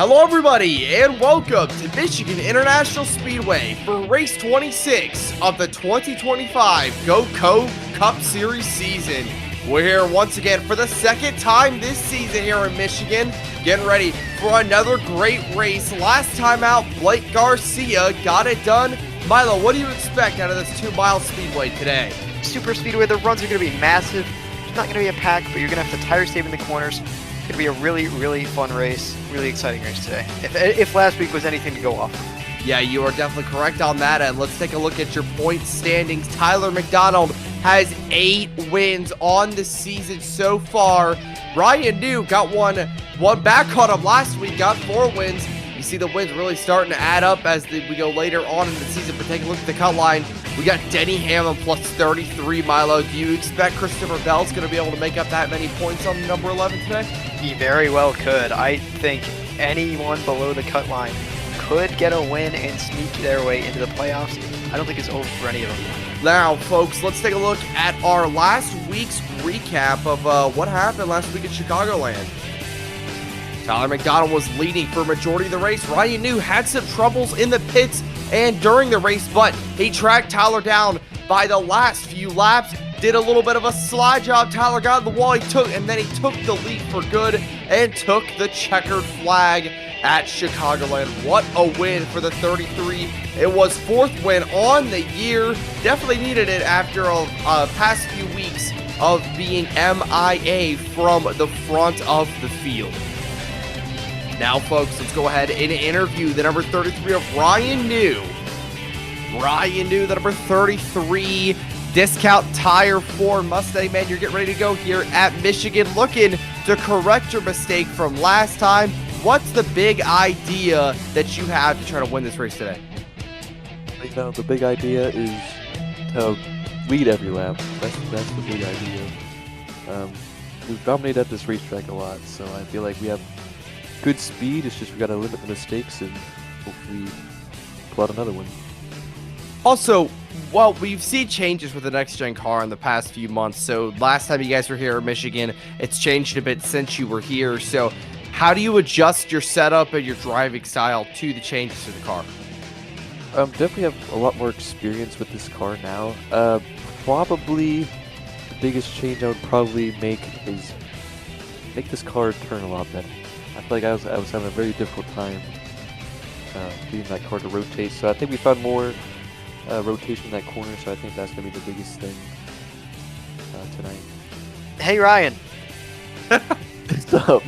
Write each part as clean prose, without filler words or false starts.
Hello everybody and welcome to Michigan International Speedway for race 26 of the 2025 Goatco Cup Series season. We're here once again for the second time this season here in Michigan, getting ready for another great race. Last time out, Blake Garcia got it done. Milo, what do you expect out of this 2-mile speedway today? Super speedway, the runs are going to be massive. It's not going to be a pack, but you're going to have to tire save in the corners. It's going to be a really, really fun race, really exciting race today, if last week was anything to go off. Yeah, you are definitely correct on that, and let's take a look at your point standings. Tyler McDonald has 8 wins on the season so far. Ryan New got one back on him last week, got 4 wins. You see the wins really starting to add up as we go later on in the season, but take a look at the cut line. We got Denny Hamlin plus 33, Milo. Do you expect Christopher Bell's going to be able to make up that many points on number 11 today? He very well could. I think anyone below the cut line could get a win and sneak their way into the playoffs. I don't think it's over for any of them. Now, folks, let's take a look at our last week's recap of what happened last week at Chicagoland. Tyler McDonald was leading for a majority of the race. Ryan New had some troubles in the pits and during the race, but he tracked Tyler down by the last few laps. Did a little bit of a slide job. Tyler got in the wall, and then he took the lead for good and took the checkered flag at Chicagoland. What a win for the 33. It was 4th win on the year. Definitely needed it after a past few weeks of being MIA from the front of the field. Now, folks, let's go ahead and interview the number 33 of Ryan New. Ryan New, the number 33 discount tire Ford Mustang. Man, you're getting ready to go here at Michigan, looking to correct your mistake from last time. What's the big idea that you have to try to win this race today? You know, the big idea is to lead every lap. That's the big idea. We've dominated at this racetrack a lot, so I feel like we have good speed. It's just we got to limit the mistakes and hopefully pull out another one. Also, well, we've seen changes with the next-gen car in the past few months. So last time you guys were here in Michigan, it's changed a bit since you were here. So how do you adjust your setup and your driving style to the changes to the car? Definitely have a lot more experience with this car now. Probably the biggest change I would probably make is make this car turn a lot better. I feel like I was having a very difficult time getting that car to rotate. So I think we found more rotation in that corner. So I think that's going to be the biggest thing tonight. Hey, Ryan. What's up?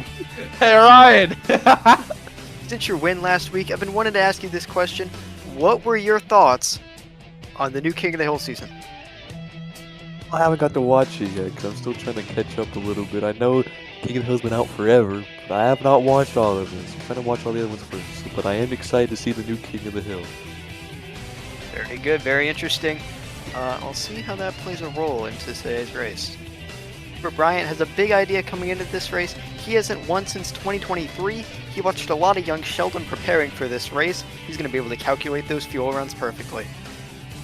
Hey, Ryan. Since your win last week, I've been wanting to ask you this question. What were your thoughts on the new King of the Hill season? I haven't got to watch it yet because I'm still trying to catch up a little bit. I know King of the Hill's been out forever, but I have not watched all of this. I'm trying to watch all the other ones first, but I am excited to see the new King of the Hill. Very good, very interesting. I'll see how that plays a role into today's race. But Bryant has a big idea coming into this race. He hasn't won since 2023. He watched a lot of young Sheldon preparing for this race. He's going to be able to calculate those fuel runs perfectly.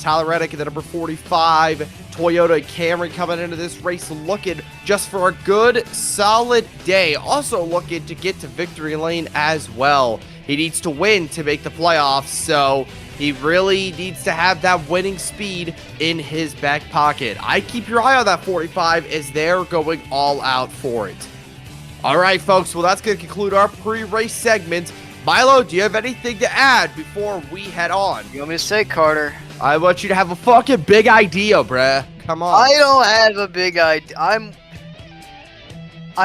Tyler Reddick at the number 45 Toyota Camry coming into this race looking just for a good, solid day. Also looking to get to victory lane as well. He needs to win to make the playoffs, so he really needs to have that winning speed in his back pocket. I keep your eye on that 45 as they're going all out for it. All right, folks, well, that's going to conclude our pre-race segment. Milo, do you have anything to add before we head on? You want me to say, Carter? I want you to have a fucking big idea, bruh. Come on. I don't have a big idea. I'm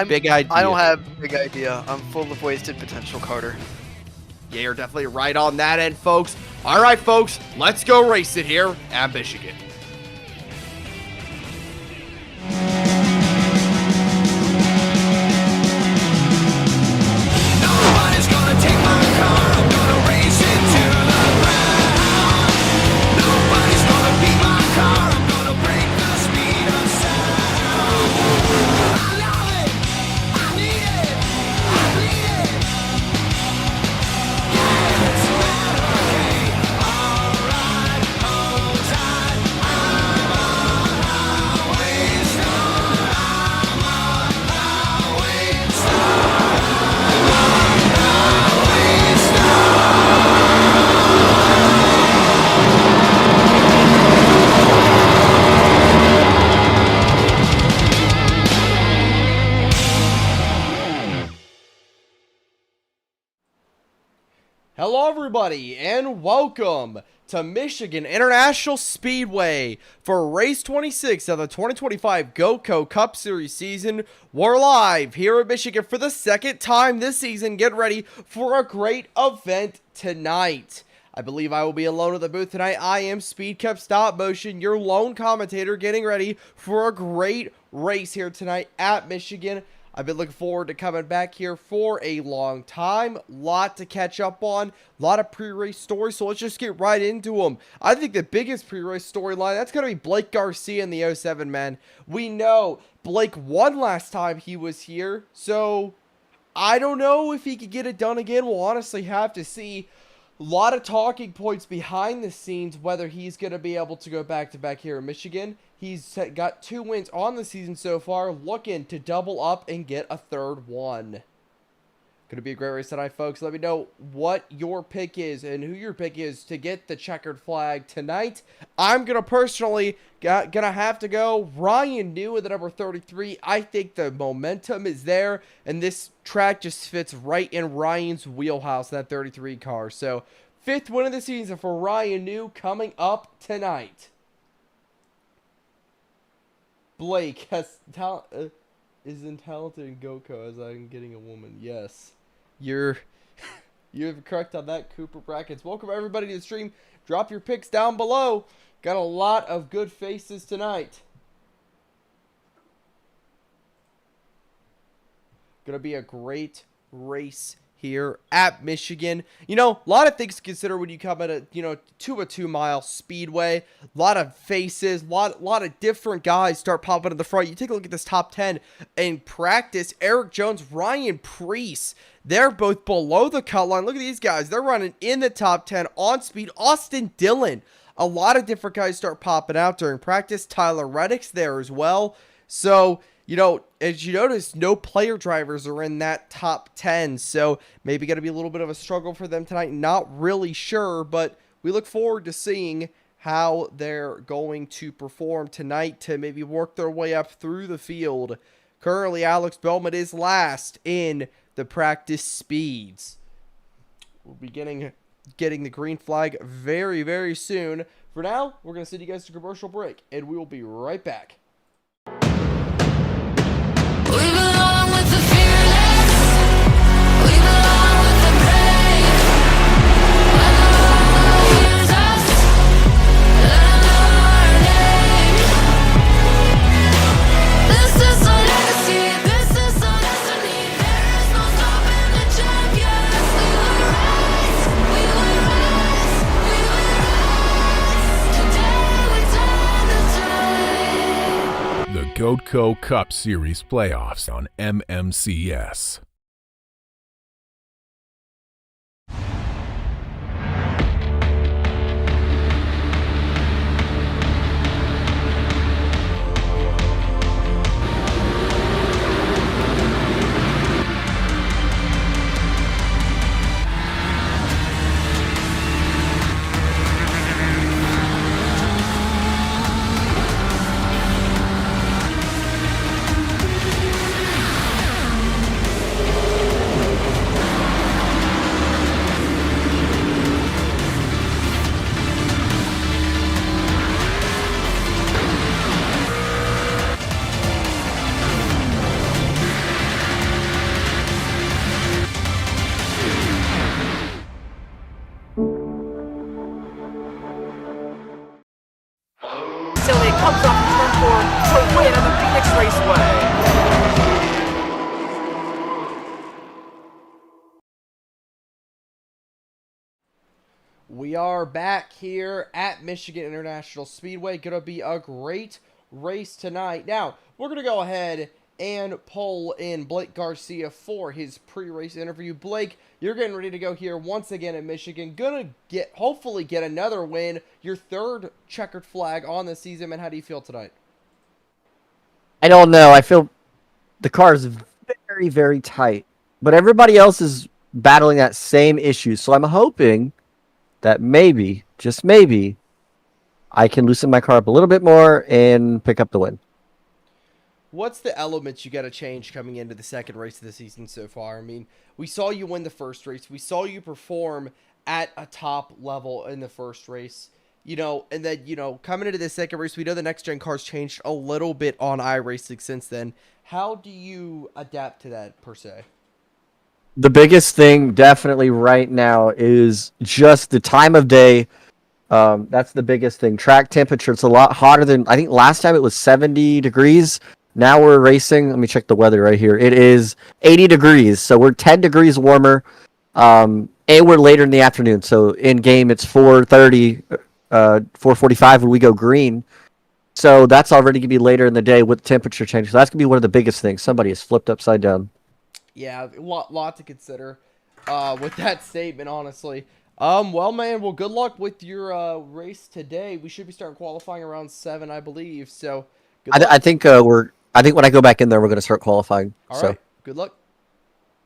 big idea. I don't have a big idea. I'm full of wasted potential, Carter. Yeah, you're definitely right on that end, folks. All right, folks, let's go race it here at Michigan. Nobody's gonna take my car. I'm gonna race it to the ground. Nobody's gonna beat my car. I'm gonna break the speed of sound. I love it. I need it. I need it. Yeah, it's okay. Alright, hold tight. Hello everybody and welcome to Michigan International Speedway for race 26 of the 2025 Goatco Cup Series season. We're live here at Michigan for the second time this season. Get ready for a great event tonight. I believe I will be alone at the booth tonight. I am Speed Cup Stop Motion, your lone commentator, getting ready for a great race here tonight at Michigan. I've been looking forward to coming back here for a long time. Lot to catch up on. A lot of pre-race stories, so let's just get right into them. I think the biggest pre-race storyline, that's going to be Blake Garcia in the 07, man. We know Blake won last time he was here, so I don't know if he could get it done again. We'll honestly have to see. A lot of talking points behind the scenes whether he's going to be able to go back-to-back here in Michigan. He's got 2 wins on the season so far, looking to double up and get a third one. Going to be a great race tonight, folks. Let me know what your pick is and who your pick is to get the checkered flag tonight. I'm going to personally gonna have to go Ryan New at the number 33. I think the momentum is there, and this track just fits right in Ryan's wheelhouse, that 33 car. So, 5th win of the season for Ryan New coming up tonight. Blake has isn't talented in Goatco as I'm getting a woman. Yes. You're correct on that, Cooper Brackets. Welcome everybody to the stream. Drop your picks down below. Got a lot of good faces tonight. Gonna be a great race here at Michigan. You know, a lot of things to consider when you come at a, to a 2-mile speedway. A lot of faces, a lot of different guys start popping in the front. You take a look at this top 10 in practice. Eric Jones, Ryan Preece, they're both below the cut line. Look at these guys. They're running in the top 10 on speed. Austin Dillon, a lot of different guys start popping out during practice. Tyler Reddick's there as well. So, as you notice, no player drivers are in that top 10, so maybe going to be a little bit of a struggle for them tonight. Not really sure, but we look forward to seeing how they're going to perform tonight to maybe work their way up through the field. Currently, Alex Bellman is last in the practice speeds. We'll be getting the green flag very, very soon. For now, we're going to send you guys to commercial break, and we will be right back. We belong with the fearless. We belong with the brave. When the world hears us, let them know our name. This is our legacy. This is our destiny. There is no stopping the champions. We will rise. We will rise. We will rise. Today we turn the tide. The Goatco Cup Series playoffs on MMCS. Comes off turn 4 to win on the Phoenix Raceway. We are back here at Michigan International Speedway. Gonna be a great race tonight. Now, we're gonna go ahead and pull in Blake Garcia for his pre-race interview. Blake, you're getting ready to go here once again at Michigan. Gonna hopefully get another win. Your 3rd checkered flag on the season, man. How do you feel tonight? I don't know. I feel the car is very, very tight, but everybody else is battling that same issue. So I'm hoping that maybe, just maybe, I can loosen my car up a little bit more and pick up the win. What's the elements you got to change coming into the second race of the season so far? I mean, we saw you win the first race. We saw you perform at a top level in the first race. And then, coming into the second race, we know the next-gen cars changed a little bit on iRacing since then. How do you adapt to that, per se? The biggest thing definitely right now is just the time of day. That's the biggest thing. Track temperature. It's a lot hotter than, I think last time it was 70 degrees. Now we're racing. Let me check the weather right here. It is 80 degrees. So we're 10 degrees warmer. And we're later in the afternoon. So in game, it's 4:30, 4:45 when we go green. So that's already going to be later in the day with temperature change. So that's going to be one of the biggest things. Somebody is flipped upside down. Yeah, lot to consider with that statement, honestly. Well, man, good luck with your race today. We should be starting qualifying around 7, I believe. So, good luck. I think when I go back in there, we're going to start qualifying. All right, good luck.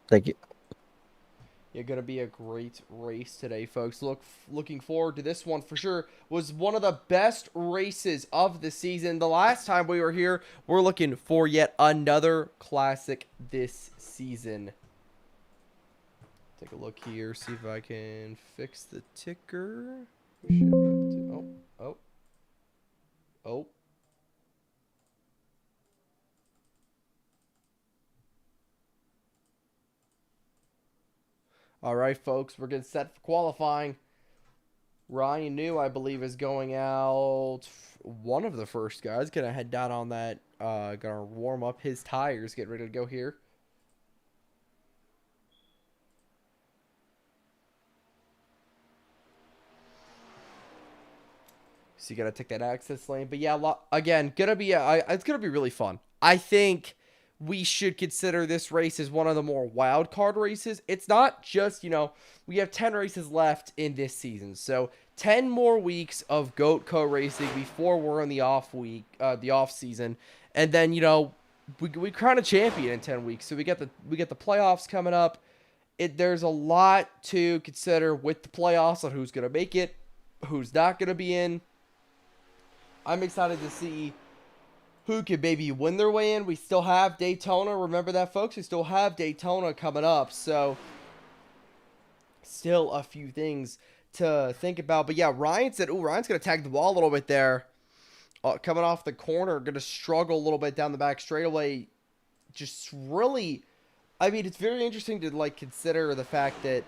Thank you. Yeah, gonna be a great race today, folks. Looking forward to this one for sure. Was one of the best races of the season. The last time we were here, we're looking for yet another classic this season. Take a look here, see if I can fix the ticker. We should be able to. Oh. All right, folks, we're getting set for qualifying. Ryan New, I believe, is going out. One of the first guys gonna head down on that. Gonna warm up his tires. Get ready to go here. So you gotta take that access lane. But yeah, again, it's gonna be really fun. I think we should consider this race as one of the more wild card races. It's not just, we have 10 races left in this season. So 10 more weeks of Goatco racing before we're in the off season. And then, we crown a champion in 10 weeks. So we get the playoffs coming up. There's a lot to consider with the playoffs on who's going to make it, who's not going to be in. I'm excited to see who could maybe win their way in. We still have Daytona. Remember that, folks? We still have Daytona coming up. So, still a few things to think about. But yeah, Ryan said, Ryan's going to tag the wall a little bit there. Coming off the corner, going to struggle a little bit down the back straightaway. Just really, it's very interesting to, consider the fact that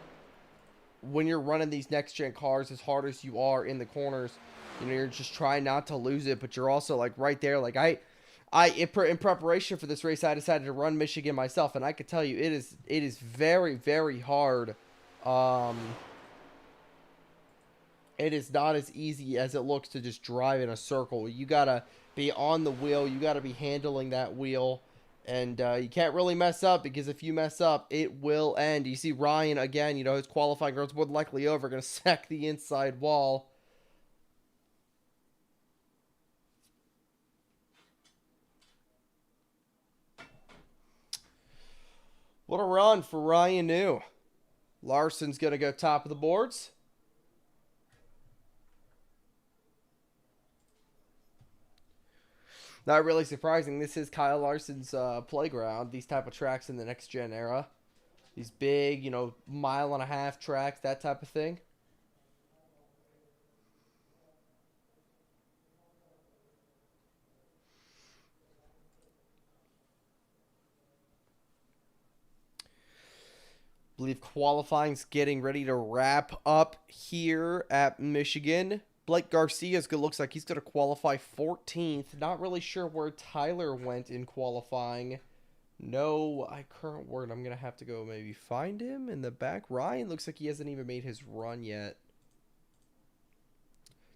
when you're running these next-gen cars as hard as you are in the corners, you're just trying not to lose it, but you're also, right there. In preparation for this race, I decided to run Michigan myself, and I could tell you it is very, very hard. It is not as easy as it looks to just drive in a circle. You got to be on the wheel. You got to be handling that wheel, and you can't really mess up, because if you mess up, it will end. You see Ryan, again, his qualifying round's more than likely over, going to sack the inside wall. What a run for Ryan New. Larson's going to go top of the boards. Not really surprising. This is Kyle Larson's playground. These type of tracks in the next-gen era. These big, mile-and-a-half tracks, that type of thing. I believe qualifying's getting ready to wrap up here at Michigan. Blake Garcia looks like he's going to qualify 14th. Not really sure where Tyler went in qualifying. No current word. I'm going to have to go maybe find him in the back. Ryan looks like he hasn't even made his run yet.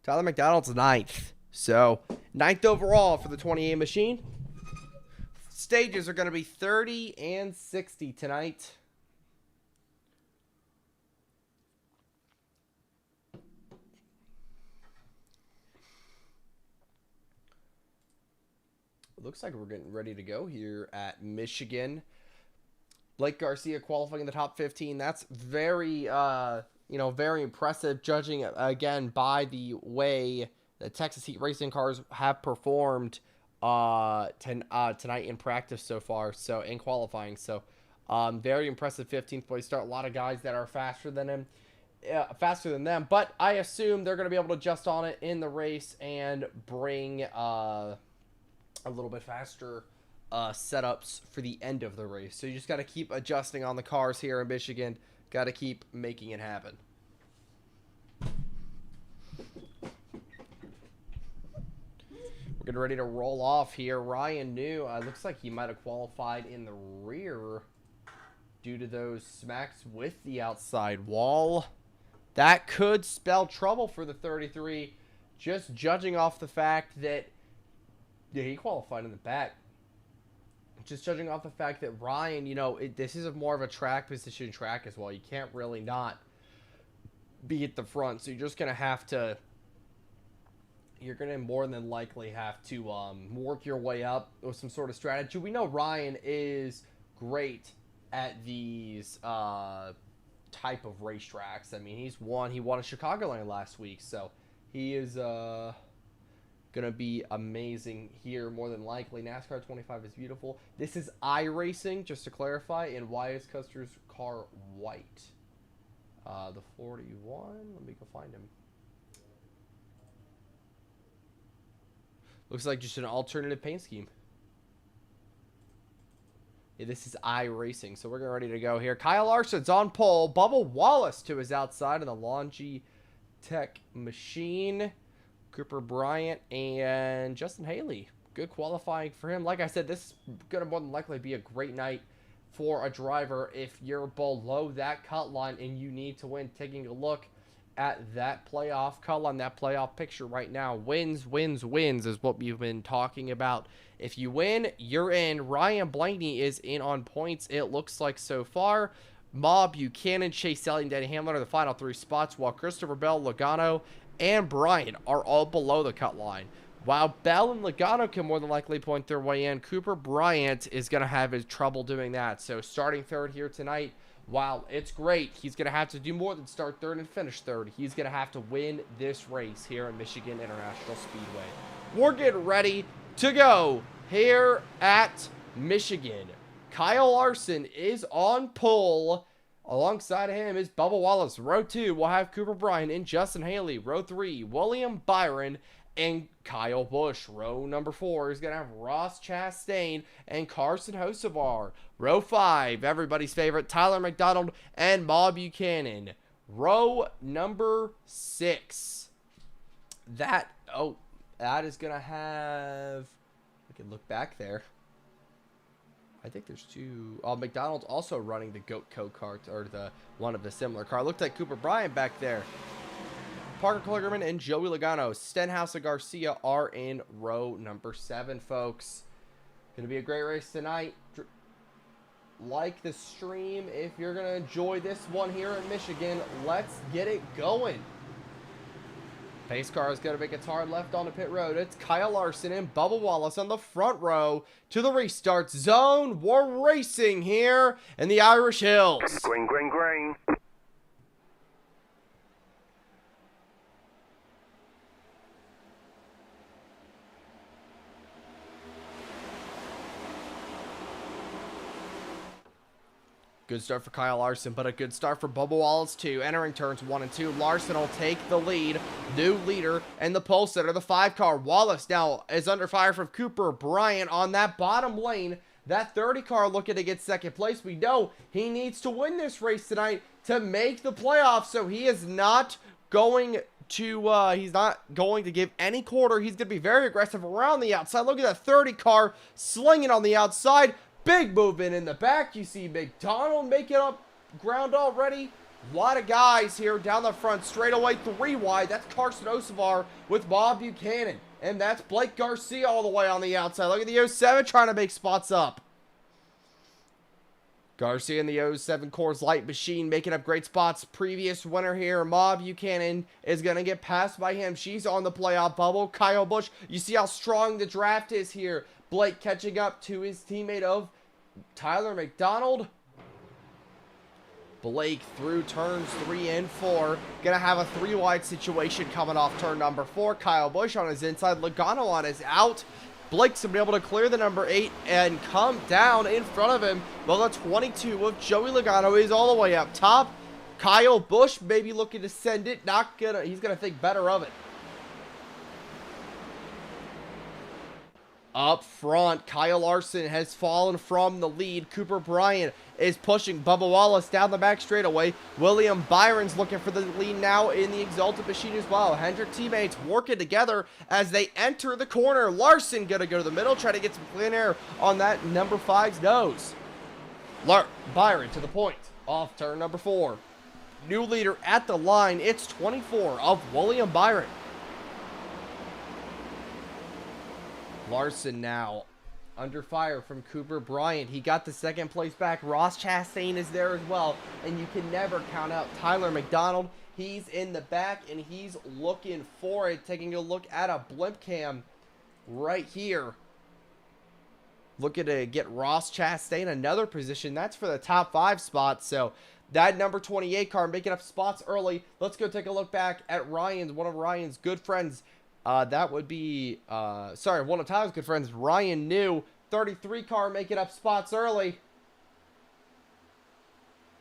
Tyler McDonald's 9th. So, 9th overall for the 28 machine. Stages are going to be 30 and 60 tonight. Looks like we're getting ready to go here at Michigan. Blake Garcia qualifying in the top 15. That's very, very impressive, judging again by the way the Texas Heat racing cars have performed tonight in practice so far. So in qualifying, so very impressive 15th place start. A lot of guys that are faster than him. faster than them, but I assume they're going to be able to adjust on it in the race and bring a little bit faster setups for the end of the race. So you just got to keep adjusting on the cars here in Michigan. Got to keep making it happen. We're getting ready to roll off here. Ryan New, looks like he might have qualified in the rear due to those smacks with the outside wall. That could spell trouble for the 33, just judging off the fact that, yeah, he qualified in the back. Just judging off the fact that Ryan, you know, this is more of a track position track as well. You can't really not be at the front, so you're just going to have to, you're going to more than likely have to work your way up with some sort of strategy. We know Ryan is great at these type of racetracks. I mean, he won at Chicagoland last week, so he is gonna be amazing here more than likely. NASCAR 25 is beautiful. This is iRacing, just to clarify, and why is Custer's car white? The 41, let me go find him. Looks like just an alternative paint scheme. Yeah, this is iRacing, so we're getting ready to go here. Kyle Larson's on pole. Bubba Wallace to his outside in the Longitech machine. Cooper Bryant and Justin Haley. Good qualifying for him. Like I said, this is going to more than likely be a great night for a driver if you're below that cut line and you need to win. Taking a look at that playoff cut line, that playoff picture right now. Wins, wins, wins is what we've been talking about. If you win, you're in. Ryan Blaney is in on points, it looks like so far. Ma Buchanan, Chase Elliott, and Danny Hamlin are the final three spots, while Christopher Bell, Logano, and Bryan are all below the cut line. While Bell and Logano can more than likely point their way in, Cooper Bryant is going to have his trouble doing that. So starting third here tonight, while it's great, he's going to have to do more than start third and finish third. He's going to have to win this race here in Michigan International Speedway. We're getting ready to go here at Michigan. Kyle Larson is on pole. Alongside of him is Bubba Wallace. Row 2 will have Cooper Bryant and Justin Haley. Row 3, William Byron and Kyle Busch. Row number 4 is going to have Ross Chastain and Carson Hocevar. Row 5, everybody's favorite, Tyler McDonald and Ma Buchanan. Row number 6. That is going to have, we can look back there. I think there's two. McDonald's also running the Goatco cart, or one of the similar car. Looked like Cooper Bryant back there. Parker Kligerman and Joey Logano. Stenhouse and Garcia are in row number 7, folks. Gonna be a great race tonight. Like the stream if you're gonna enjoy this one here in Michigan. Let's get it going. Pace car is going to make a hard left on the pit road. It's Kyle Larson and Bubba Wallace on the front row to the restart zone. We're racing here in the Irish Hills. Green, green, green. Good start for Kyle Larson, but a good start for Bubba Wallace too. Entering turns 1 and 2. Larson will take the lead. New leader and the pole sitter, the 5 car. Wallace now is under fire from Cooper Bryant on that bottom lane. That 30 car looking to get second place. We know he needs to win this race tonight to make the playoffs, so he is not going to give any quarter. He's going to be very aggressive around the outside. Look at that 30 car slinging on the outside. Big movement in the back. You see McDonald making up ground already. A lot of guys here down the front. Straightaway 3 wide. That's Carson Hocevar with Bob Buchanan. And that's Blake Garcia all the way on the outside. Look at the 07 trying to make spots up. Garcia in the 07 Coors Light machine making up great spots. Previous winner here, Ma Buchanan, is going to get passed by him. She's on the playoff bubble. Kyle Busch, you see how strong the draft is here. Blake catching up to his teammate of Tyler McDonald. Blake through turns 3 and 4. Gonna have a 3 wide situation coming off turn number 4. Kyle Busch on his inside. Logano on his out. Blake's gonna be able to clear the number 8 and come down in front of him. Well, the 22 of Joey Logano is all the way up top. Kyle Busch maybe looking to send it. He's gonna think better of it. Up front, Kyle Larson has fallen from the lead. Cooper Bryant is pushing Bubba Wallace down the back straightaway. William Byron's looking for the lead now in the Exalted Machine as well. Hendrick teammates working together as they enter the corner. Larson gonna go to the middle, try to get some clean air on that number 5's nose. Byron to the point, off turn number 4. New leader at the line, it's 24 of William Byron. Larson now under fire from Cooper Bryant. He got the second place back. Ross Chastain is there as well. And you can never count out Tyler McDonald. He's in the back and he's looking for it. Taking a look at a blimp cam right here. Looking to get Ross Chastain another position. That's for the top 5 spots. So that number 28 car making up spots early. Let's go take a look back at Ryan's, one of Ryan's good friends. That would be, one of Tyler's good friends, Ryan New. 33 car making up spots early.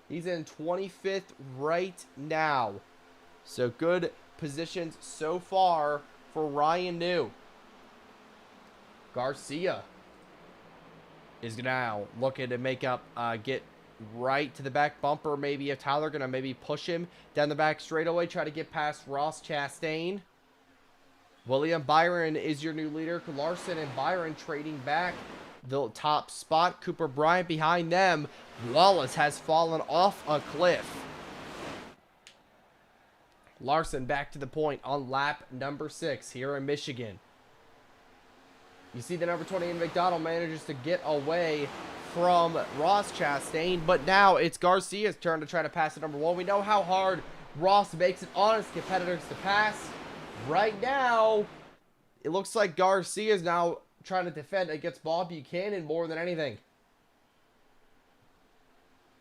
He's in 25th right now. So good positions so far for Ryan New. Garcia is now looking to make up, get right to the back bumper. Maybe if Tyler going to maybe push him down the back straightaway, try to get past Ross Chastain. William Byron is your new leader. Larson and Byron trading back the top spot. Cooper Bryant behind them. Wallace has fallen off a cliff. Larson back to the point on lap number 6 here in Michigan. You see the number 20 in McDonald manages to get away from Ross Chastain, but now it's Garcia's turn to try to pass the number 1. We know how hard Ross makes it on his competitors to pass. Right now, it looks like Garcia is now trying to defend against Bob Buchanan more than anything.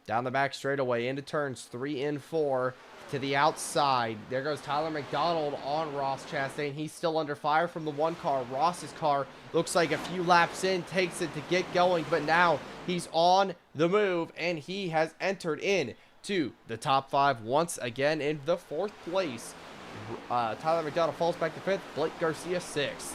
Down the back straightaway into turns 3 and 4 to the outside. There goes Tyler McDonald on Ross Chastain. He's still under fire from the 1 car. Ross's car looks like a few laps in, takes it to get going, but now he's on the move and he has entered in to the top 5 once again in the 4th place. Tyler McDonald falls back to 5th. Blake Garcia 6th.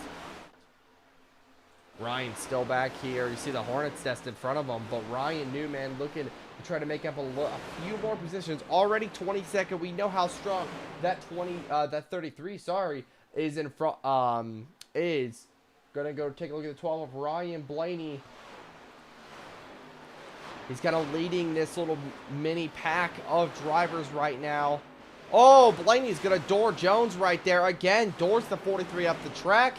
Ryan still back here. You see the Hornets nest in front of him, but Ryan Newman looking to try to make up a few more positions. Already 22nd. We know how strong that 33, is in front. Is gonna go take a look at the 12 of Ryan Blaney. He's kind of leading this little mini pack of drivers right now. Oh, Blaney's going to door Jones right there. Again, doors the 43 up the track.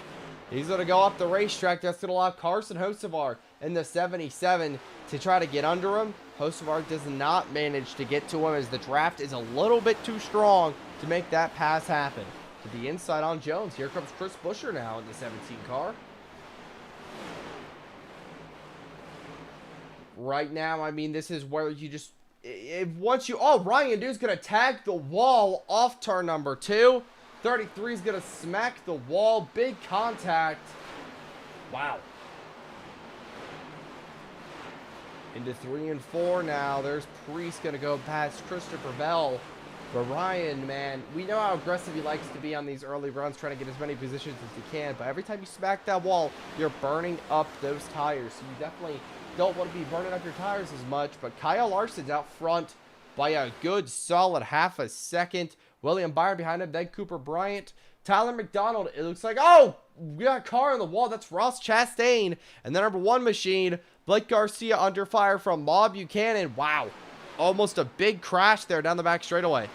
He's going to go up the racetrack. That's going to allow Carson Hocevar in the 77 to try to get under him. Hocevar does not manage to get to him as the draft is a little bit too strong to make that pass happen. To the inside on Jones. Here comes Chris Buescher now in the 17 car. Right now, I mean, this is where you just... Ryan New's going to tag the wall off turn number 2. 33 is going to smack the wall. Big contact. Wow. Into 3 and 4 now. There's Priest going to go past Christopher Bell. But Ryan, man, we know how aggressive he likes to be on these early runs, trying to get as many positions as he can. But every time you smack that wall, you're burning up those tires. So you definitely don't want to be burning up your tires as much. But Kyle Larson's out front by a good solid half a second. William Byron behind him, then Cooper Bryant. Tyler McDonald, it looks like, oh, we got a car on the wall. That's Ross Chastain. And the number 1 machine, Blake Garcia under fire from Bob Buchanan. Wow. Almost a big crash there down the back straightaway.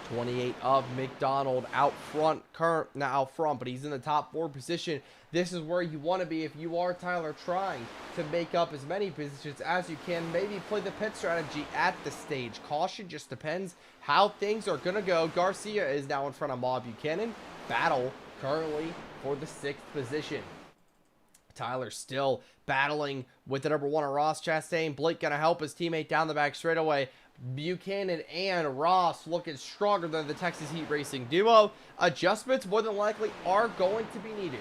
'28 of McDonald out front, not out front, but he's in the top 4 position. This is where you want to be if you are Tyler, trying to make up as many positions as you can. Maybe play the pit strategy at the stage. Caution just depends how things are going to go. Garcia is now in front of Bob Buchanan. Battle currently for the 6th position. Tyler still battling with the number 1 of Ross Chastain. Blake going to help his teammate down the back straightaway. Buchanan and Ross looking stronger than the Texas Heat Racing duo. Adjustments more than likely are going to be needed.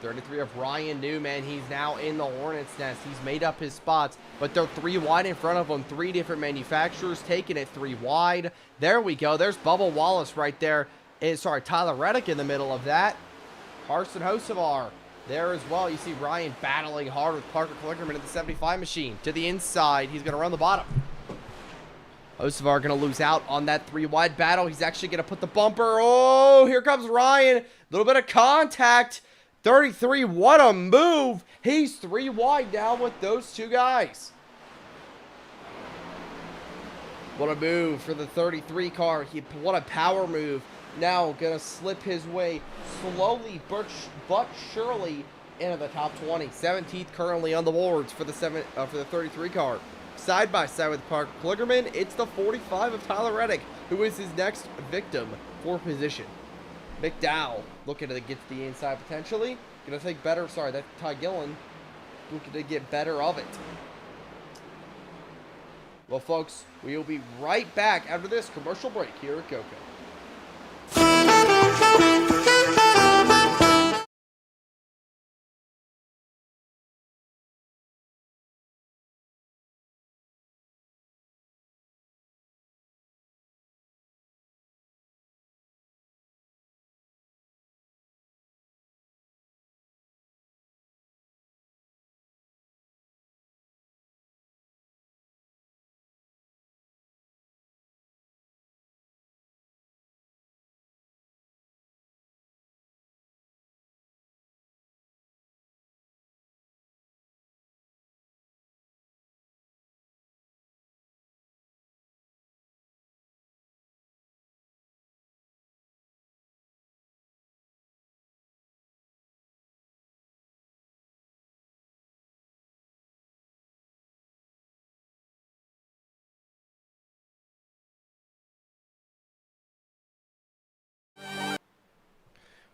33 of Ryan Newman. He's now in the Hornets nest. He's made up his spots, but they're 3 wide in front of him. 3 different manufacturers taking it 3 wide. There we go. There's Bubba Wallace right there. Sorry, Tyler Reddick in the middle of that. Carson Hocevar there as well. You see Ryan battling hard with Parker Klickerman at the 75 machine. To the inside. He's going to run the bottom. Hocevar going to lose out on that 3 wide battle. He's actually going to put the bumper. Oh, here comes Ryan. A little bit of contact. 33, what a move. He's 3 wide now with those 2 guys. What a move for the 33 car. What a power move. Now going to slip his way slowly but surely into the top 20. 17th currently on the boards for the 33 car. Side by side with Parker Klickerman, it's the 45 of Tyler Reddick, who is his next victim for position. McDowell looking to get to the inside potentially. Gonna take better. Sorry, that's Ty Gillen. Looking to get better of it. Well, folks, we will be right back after this commercial break here at Goatco.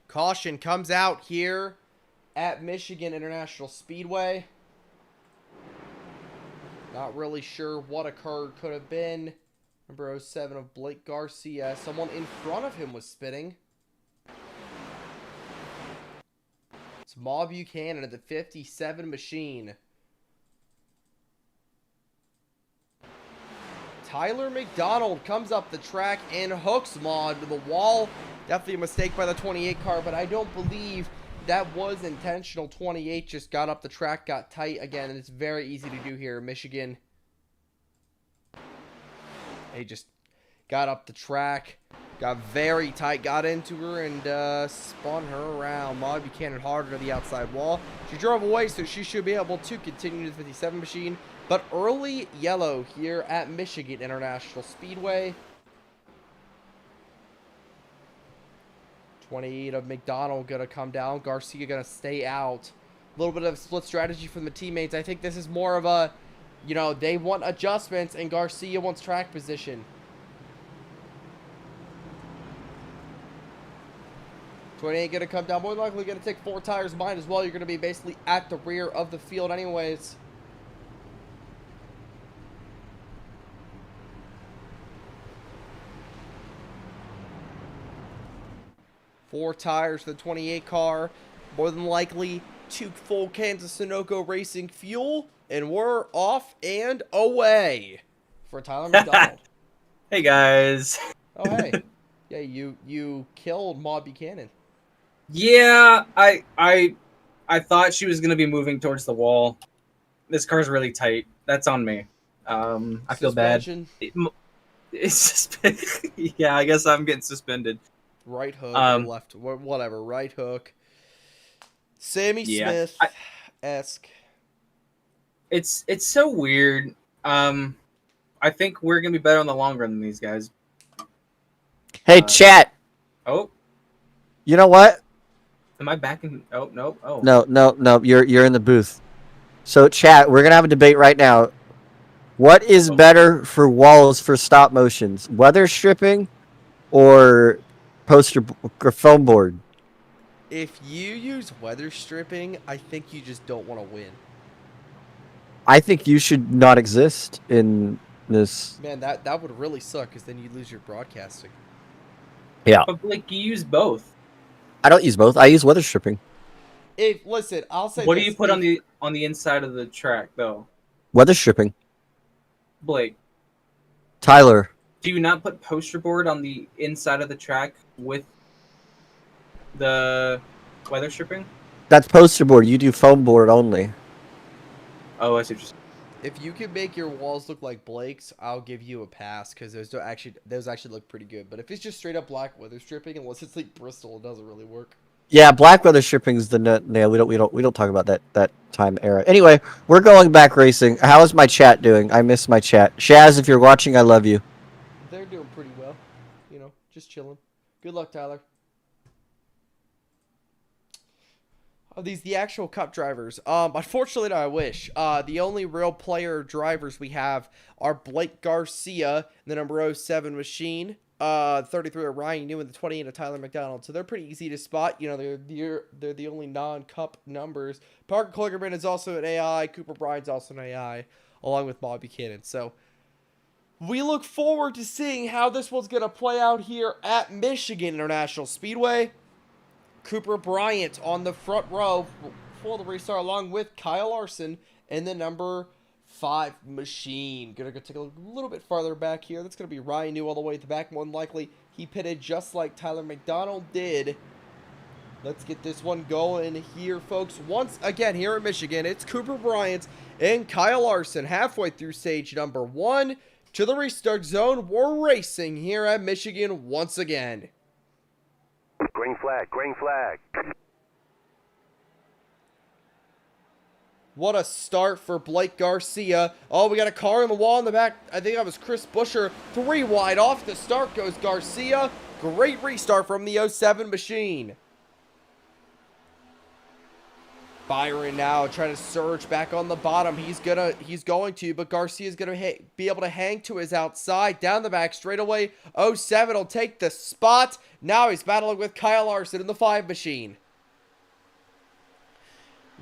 Caution comes out here at Michigan International Speedway. Not really sure what occurred. Could have been number 07 of Blake Garcia. Someone in front of him was spinning. It's Ma Buchanan at the 57 machine. Tyler McDonald comes up the track and hooks Ma to the wall. Definitely a mistake by the 28 car, but I don't believe that was intentional. 28 just got up the track, got tight again, and it's very easy to do here in Michigan. He just got up the track, got very tight, got into her, and spun her around. Ma Buchanan harder to the outside wall. She drove away, so she should be able to continue to the 57 machine. But early yellow here at Michigan International Speedway. 28 of McDonald going to come down. Garcia going to stay out. A little bit of split strategy from the teammates. I think this is more of a, you know, they want adjustments and Garcia wants track position. 28 going to come down. More than likely going to take 4 tires behind as well. You're going to be basically at the rear of the field anyways. Four tires for the 28 car. More than likely 2 full cans of Sunoco Racing fuel. And we're off and away for Tyler McDonald. Hey guys. Oh hey. Yeah, you killed Ma Buchanan. Yeah, I thought she was gonna be moving towards the wall. This car's really tight. That's on me. I feel bad. It's yeah, I guess I'm getting suspended. Right hook or left, whatever. Right hook. Sammy Smith-esque. It's so weird. I think we're gonna be better in the long run than these guys. Hey, chat. Oh, You know what? am I back in? Oh no. Oh No. You're in the booth. So, chat, we're gonna have a debate right now. What is better for walls for stop motions? Weather stripping or poster or foam board? If you use weather stripping, I think you just don't want to win. I think you should not exist in this. Man, that would really suck because then you'd lose your broadcasting. Yeah. But like you use both. I don't use both. I use weather stripping. listen, I'll say What do this, you put on the inside of the track though, Weather stripping. Blake? Tyler. Do you not put poster board on the inside of the track with the weather stripping? That's poster board. You do foam board only. Oh, I see what you're saying. if you can make your walls look like Blake's, I'll give you a pass because those actually look pretty good. But if it's just straight up black weather stripping, unless it's like Bristol, it doesn't really work. Yeah, black weather stripping is the nut nail. We don't talk about that time era. Anyway, we're going back racing. How is my chat doing? I miss my chat. Shaz, if you're watching, I love you. They're doing pretty well, you know, just chilling. Good luck, Tyler. Are these the actual cup drivers? Unfortunately, no, I wish. The only real player drivers we have are Blake Garcia, the number 07 machine, 33 of Ryan New, and the 28 of Tyler McDonald. So they're pretty easy to spot. You know, they're the only non-cup numbers. Parker Kligerman is also an AI. Cooper Bryant's also an AI, along with Bob Buchanan. So we look forward to seeing how this one's going to play out here at Michigan International Speedway. Cooper Bryant on the front row for the restart, along with Kyle Larson in the number 5 machine. Gonna go take a little bit farther back here. That's gonna be Ryan New all the way at the back. More than likely, he pitted just like Tyler McDonald did. Let's get this one going here, folks. Once again, here in Michigan, it's Cooper Bryant and Kyle Larson halfway through stage number 1 to the restart zone. We're racing here at Michigan once again. Green flag, green flag. What a start for Blake Garcia. Oh, we got a car in the wall in the back. I think that was Chris Buescher. 3 wide off the start goes Garcia. Great restart from the 07 machine. Byron now trying to surge back on the bottom. He's going to, but Garcia's going to be able to hang to his outside. Down the back straightaway. 07 will take the spot. Now he's battling with Kyle Larson in the 5 machine.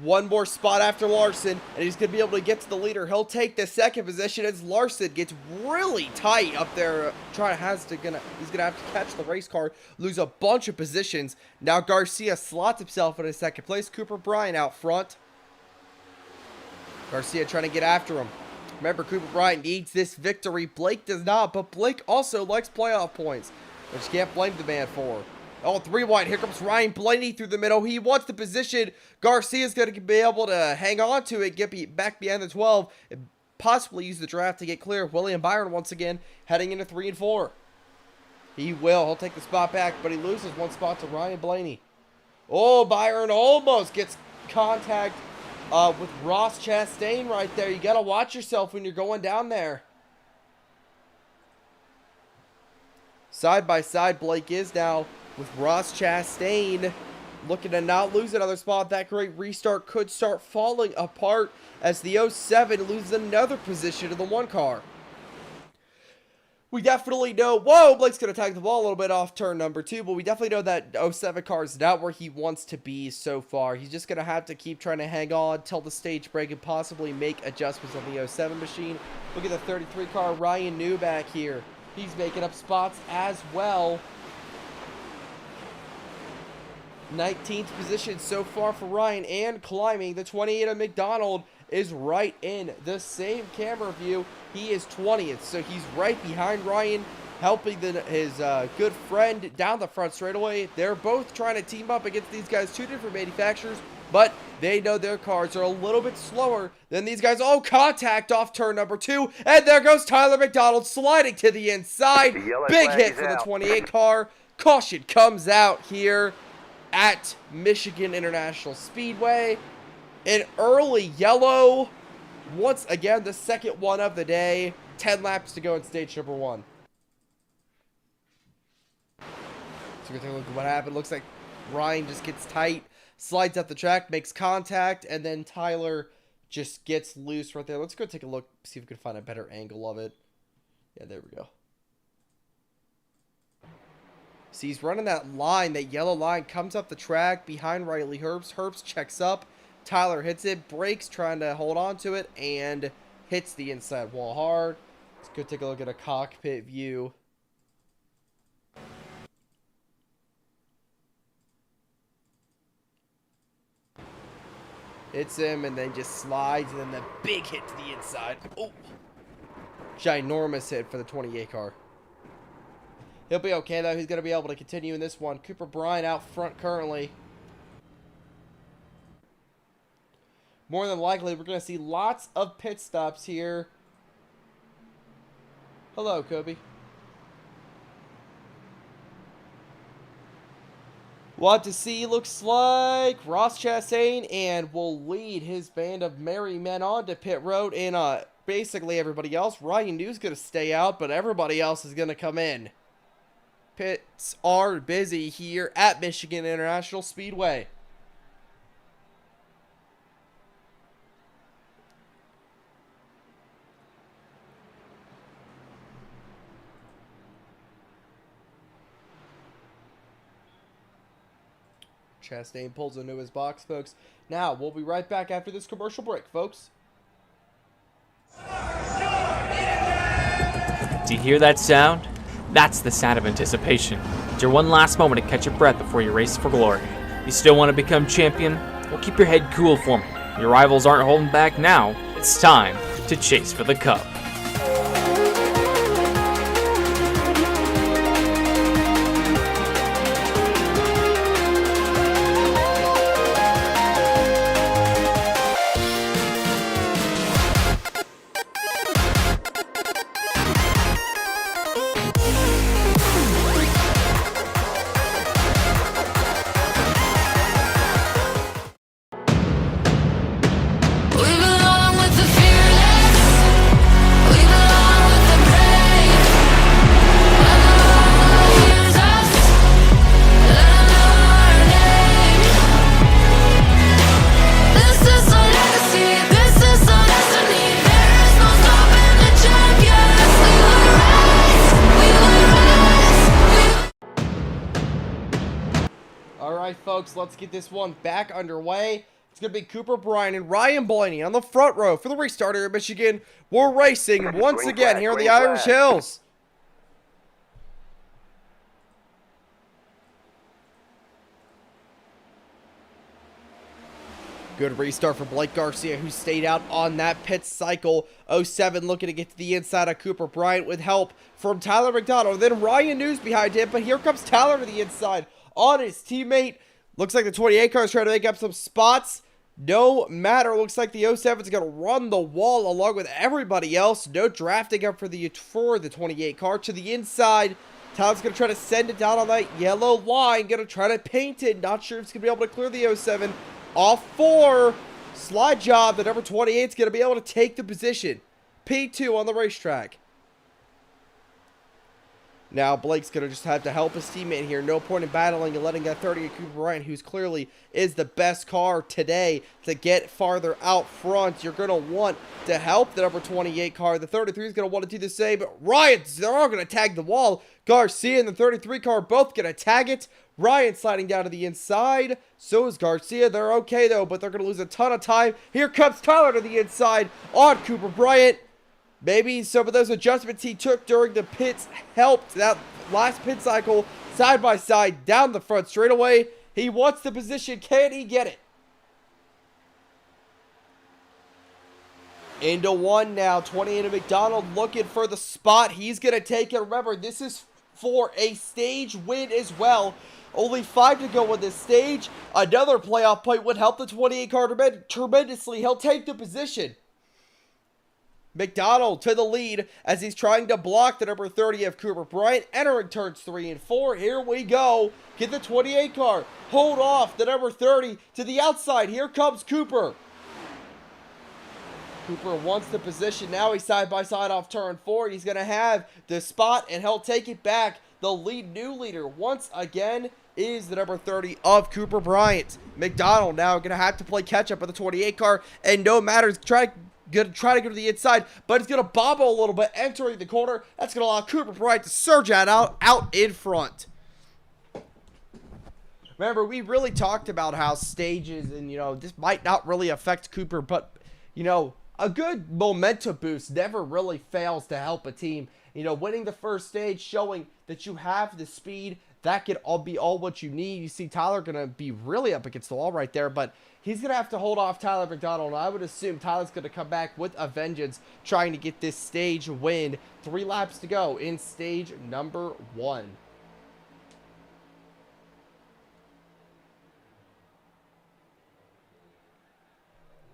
One more spot after Larson, and he's going to be able to get to the leader. He'll take the 2nd position as Larson gets really tight up there. He's going to have to catch the race car, lose a bunch of positions. Now Garcia slots himself in 2nd place. Cooper Bryant out front. Garcia trying to get after him. Remember, Cooper Bryant needs this victory. Blake does not, but Blake also likes playoff points, which you can't blame the man for. Oh, 3 wide. Here comes Ryan Blaney through the middle. He wants the position. Garcia's going to be able to hang on to it, get back behind the 12, and possibly use the draft to get clear. William Byron once again heading into 3 and 4. He will. He'll take the spot back, but he loses 1 spot to Ryan Blaney. Oh, Byron almost gets contact with Ross Chastain right there. You got to watch yourself when you're going down there. Side by side, Blake is now with Ross Chastain looking to not lose another spot. That great restart could start falling apart as the 07 loses another position to the 1 car. We definitely know, whoa, Blake's going to tag the ball a little bit off turn number 2, but we definitely know that 07 car is not where he wants to be so far. He's just going to have to keep trying to hang on till the stage break and possibly make adjustments on the 07 machine. Look at the 33 car, Ryan New back here. He's making up spots as well. 19th position so far for Ryan, and climbing. The 28 of McDonald is right in the same camera view. He is 20th, so he's right behind Ryan, helping his good friend down the front straightaway. They're both trying to team up against these guys, 2 different manufacturers, but they know their cars are a little bit slower than these guys. Oh, contact off turn number 2, and there goes Tyler McDonald sliding to the inside. Big hit for the 28 car. Caution comes out here at Michigan International Speedway. An early yellow. Once again, the 2nd one of the day. 10 laps to go in stage number 1. So we're going to take a look at what happened. Looks like Ryan just gets tight, slides up the track, makes contact, and then Tyler just gets loose right there. Let's go take a look, see if we can find a better angle of it. Yeah, there we go. See, he's running that line, that yellow line, comes up the track behind Riley Herbst. Herbst checks up. Tyler hits it, brakes, trying to hold on to it, and hits the inside wall hard. Let's go take a look at a cockpit view. Hits him and then just slides, and then the big hit to the inside. Oh, ginormous hit for the 28 car. He'll be okay, though. He's going to be able to continue in this one. Cooper Bryant out front currently. More than likely, we're going to see lots of pit stops here. Hello, Kobe. We'll have to see. Looks like Ross Chastain and will lead his band of merry men on to pit road. And basically everybody else. Ryan New's going to stay out, but everybody else is going to come in. Pits are busy here at Michigan International Speedway. Chastain pulls into his box, folks. Now, we'll be right back after this commercial break, folks. Do you hear that sound? That's the sound of anticipation. It's your one last moment to catch your breath before you race for glory. You still want to become champion? Well, keep your head cool for me. Your rivals aren't holding back now. It's time to chase for the cup. Folks, let's get this one back underway. It's going to be Cooper Bryant and Ryan Blaney on the front row for the restart here at Michigan. We're racing once again here in the Irish Hills. Good restart for Blake Garcia, who stayed out on that pit cycle. 07 looking to get to the inside of Cooper Bryant with help from Tyler McDonald. Then Ryan News behind him, but here comes Tyler to the inside on his teammate. Looks like the 28 car is trying to make up some spots. No matter. Looks like the 07 is going to run the wall along with everybody else. No drafting up for the 28 car to the inside. Tyler's going to try to send it down on that yellow line. Going to try to paint it. Not sure if he's going to be able to clear the 07. Off 4. Slide job. The number 28 is going to be able to take the position. P2 on the racetrack. Now, Blake's going to just have to help his teammate here. No point in battling and letting that 30 Cooper Bryant, who's clearly is the best car today, to get farther out front. You're going to want to help the number 28 car. The 33 is going to want to do the same. But Ryan's, they're all going to tag the wall. Garcia and the 33 car both going to tag it. Ryan sliding down to the inside. So is Garcia. They're okay, though, but they're going to lose a ton of time. Here comes Tyler to the inside on Cooper Bryant. Maybe some of those adjustments he took during the pits helped that last pit cycle, side by side, down the front straightaway. He wants the position. Can he get it? Into one now. 28 of McDonald looking for the spot. He's going to take it. Remember, this is for a stage win as well. Only 5 to go on this stage. Another playoff point would help the 28 car tremendously. He'll take the position. McDonald to the lead as he's trying to block the number 30 of Cooper Bryant, entering turns 3 and 4. Here we go. Get the 28 car. Hold off the number 30 to the outside. Here comes Cooper. Cooper wants the position. Now he's side by side off turn 4. He's going to have the spot and he'll take it back. The new leader once again is the number 30 of Cooper Bryant. McDonald now going to have to play catch up with the 28 car, and no matter, he's going to try to go to the inside, but he's going to bobble a little bit entering the corner. That's going to allow Cooper Bryant to surge out in front. Remember, we really talked about how stages and, this might not really affect Cooper, but, a good momentum boost never really fails to help a team. Winning the first stage, showing that you have the speed, that could all be all what you need. You see Tyler going to be really up against the wall right there, but he's going to have to hold off Tyler McDonald. And I would assume Tyler's going to come back with a vengeance, trying to get this stage win. 3 laps to go in stage number 1.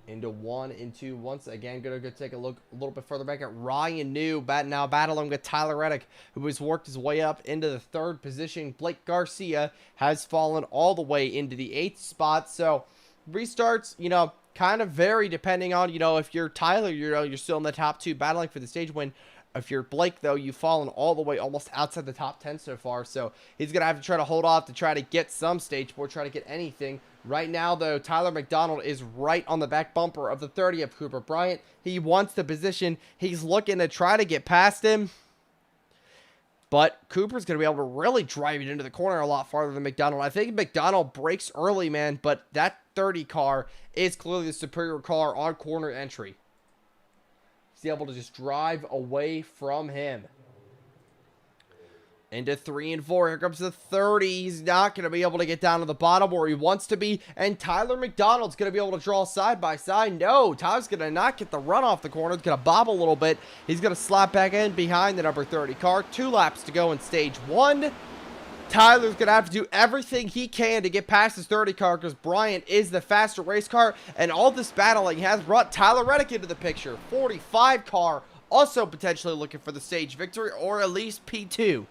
Into 1 and 2. Once again, gonna go take a look a little bit further back at Ryan New, now battling with Tyler Reddick, who has worked his way up into the 3rd position. Blake Garcia has fallen all the way into the 8th spot. So restarts, you know, kind of vary depending on, you know, if you're Tyler, you know, you're still in the top 2 battling for the stage win. If you're Blake, though, you've fallen all the way almost outside the top 10 so far. So he's going to have to try to hold off to try to get some stage board, try to get anything. Right now, though, Tyler McDonald is right on the back bumper of the 30 of Cooper Bryant. He wants the position. He's looking to try to get past him. But Cooper's going to be able to really drive it into the corner a lot farther than McDonald. I think McDonald breaks early, man, but that 30 car is clearly the superior car on corner entry. He's able to just drive away from him. Into 3 and 4. Here comes the 30. He's not going to be able to get down to the bottom where he wants to be. And Tyler McDonald's going to be able to draw side by side. No, Tyler's going to not get the run off the corner. He's going to bob a little bit. He's going to slap back in behind the number 30 car. 2 laps to go in stage 1. Tyler's going to have to do everything he can to get past his 30 car because Bryant is the faster race car. And all this battling has brought Tyler Reddick into the picture. 45 car also potentially looking for the stage victory or at least P2.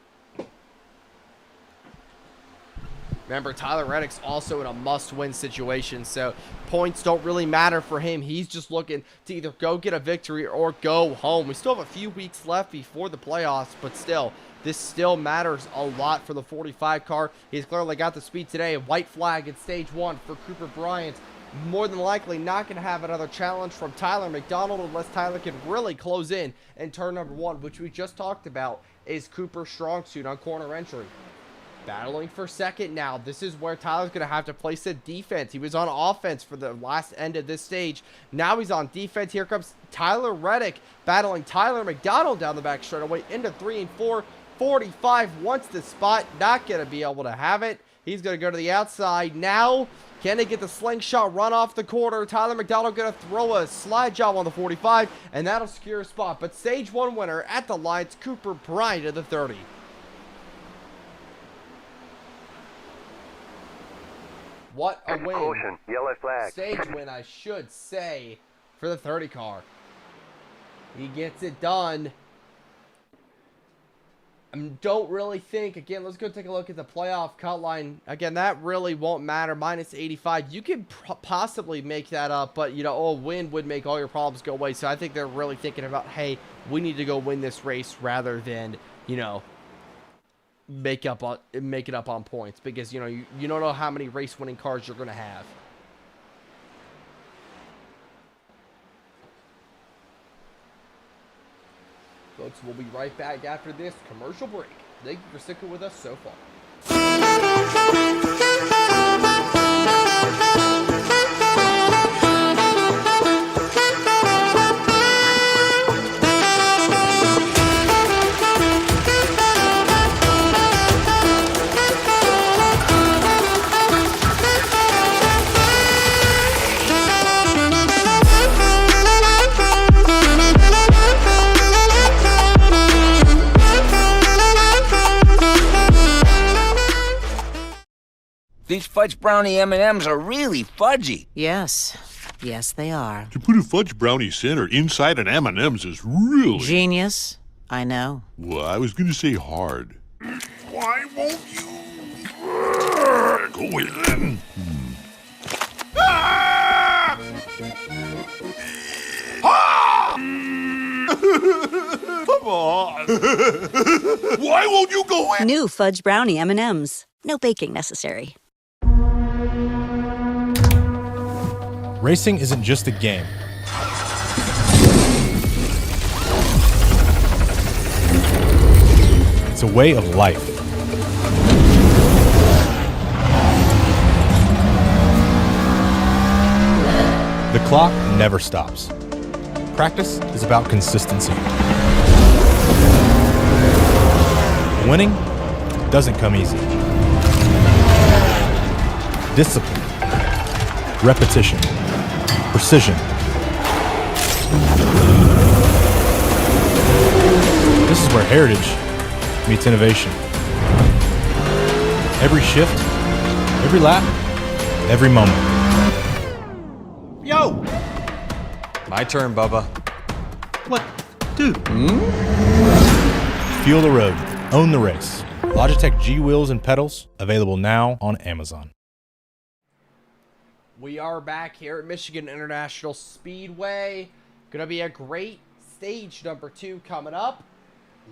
Remember, Tyler Reddick's also in a must-win situation, so points don't really matter for him. He's just looking to either go get a victory or go home. We still have a few weeks left before the playoffs, but still, this still matters a lot for the 45 car. He's clearly got the speed today. White flag in stage 1 for Cooper Bryant. More than likely not going to have another challenge from Tyler McDonald unless Tyler can really close in turn number 1, which we just talked about is Cooper's strong suit on corner entry. Battling for second now. This is where Tyler's going to have to place a defense. He was on offense for the last end of this stage. Now he's on defense. Here comes Tyler Reddick battling Tyler McDonald down the back straightaway into 3 and 4. 45 wants the spot. Not going to be able to have it. He's going to go to the outside now. Can they get the slingshot run off the corner? Tyler McDonald going to throw a slide job on the 45, and that'll secure a spot. But stage 1 winner at the lines, Cooper Bryant at the 30. What a win. Caution, yellow flag. Stage win, I should say, for the 30 car. He gets it done. I don't really think, again, let's go take a look at the playoff cut line. Again, that really won't matter. Minus 85. You could possibly make that up, but, you know, a win would make all your problems go away. So I think they're really thinking about, hey, we need to go win this race rather than, you know, make it up on points, because you know you don't know how many race winning cars you're going to have. Folks, we'll be right back after this commercial break. Thank you for sticking with us so far. These fudge brownie M&Ms are really fudgy. Yes. Yes, they are. To put a fudge brownie center inside an M&M's is really... Genius. I know. Well, I was going to say hard. Why won't you... Go in. Ah! Ah! Come on. Why won't you go in? New fudge brownie M&Ms. No baking necessary. Racing isn't just a game. It's a way of life. The clock never stops. Practice is about consistency. Winning doesn't come easy. Discipline, repetition, precision. This is where heritage meets innovation. Every shift, every lap, every moment. Yo! My turn, Bubba. What? Dude. Feel the road. Own the race. Logitech G wheels and pedals, available now on Amazon. We are back here at Michigan International Speedway. Gonna be a great stage number 2 coming up.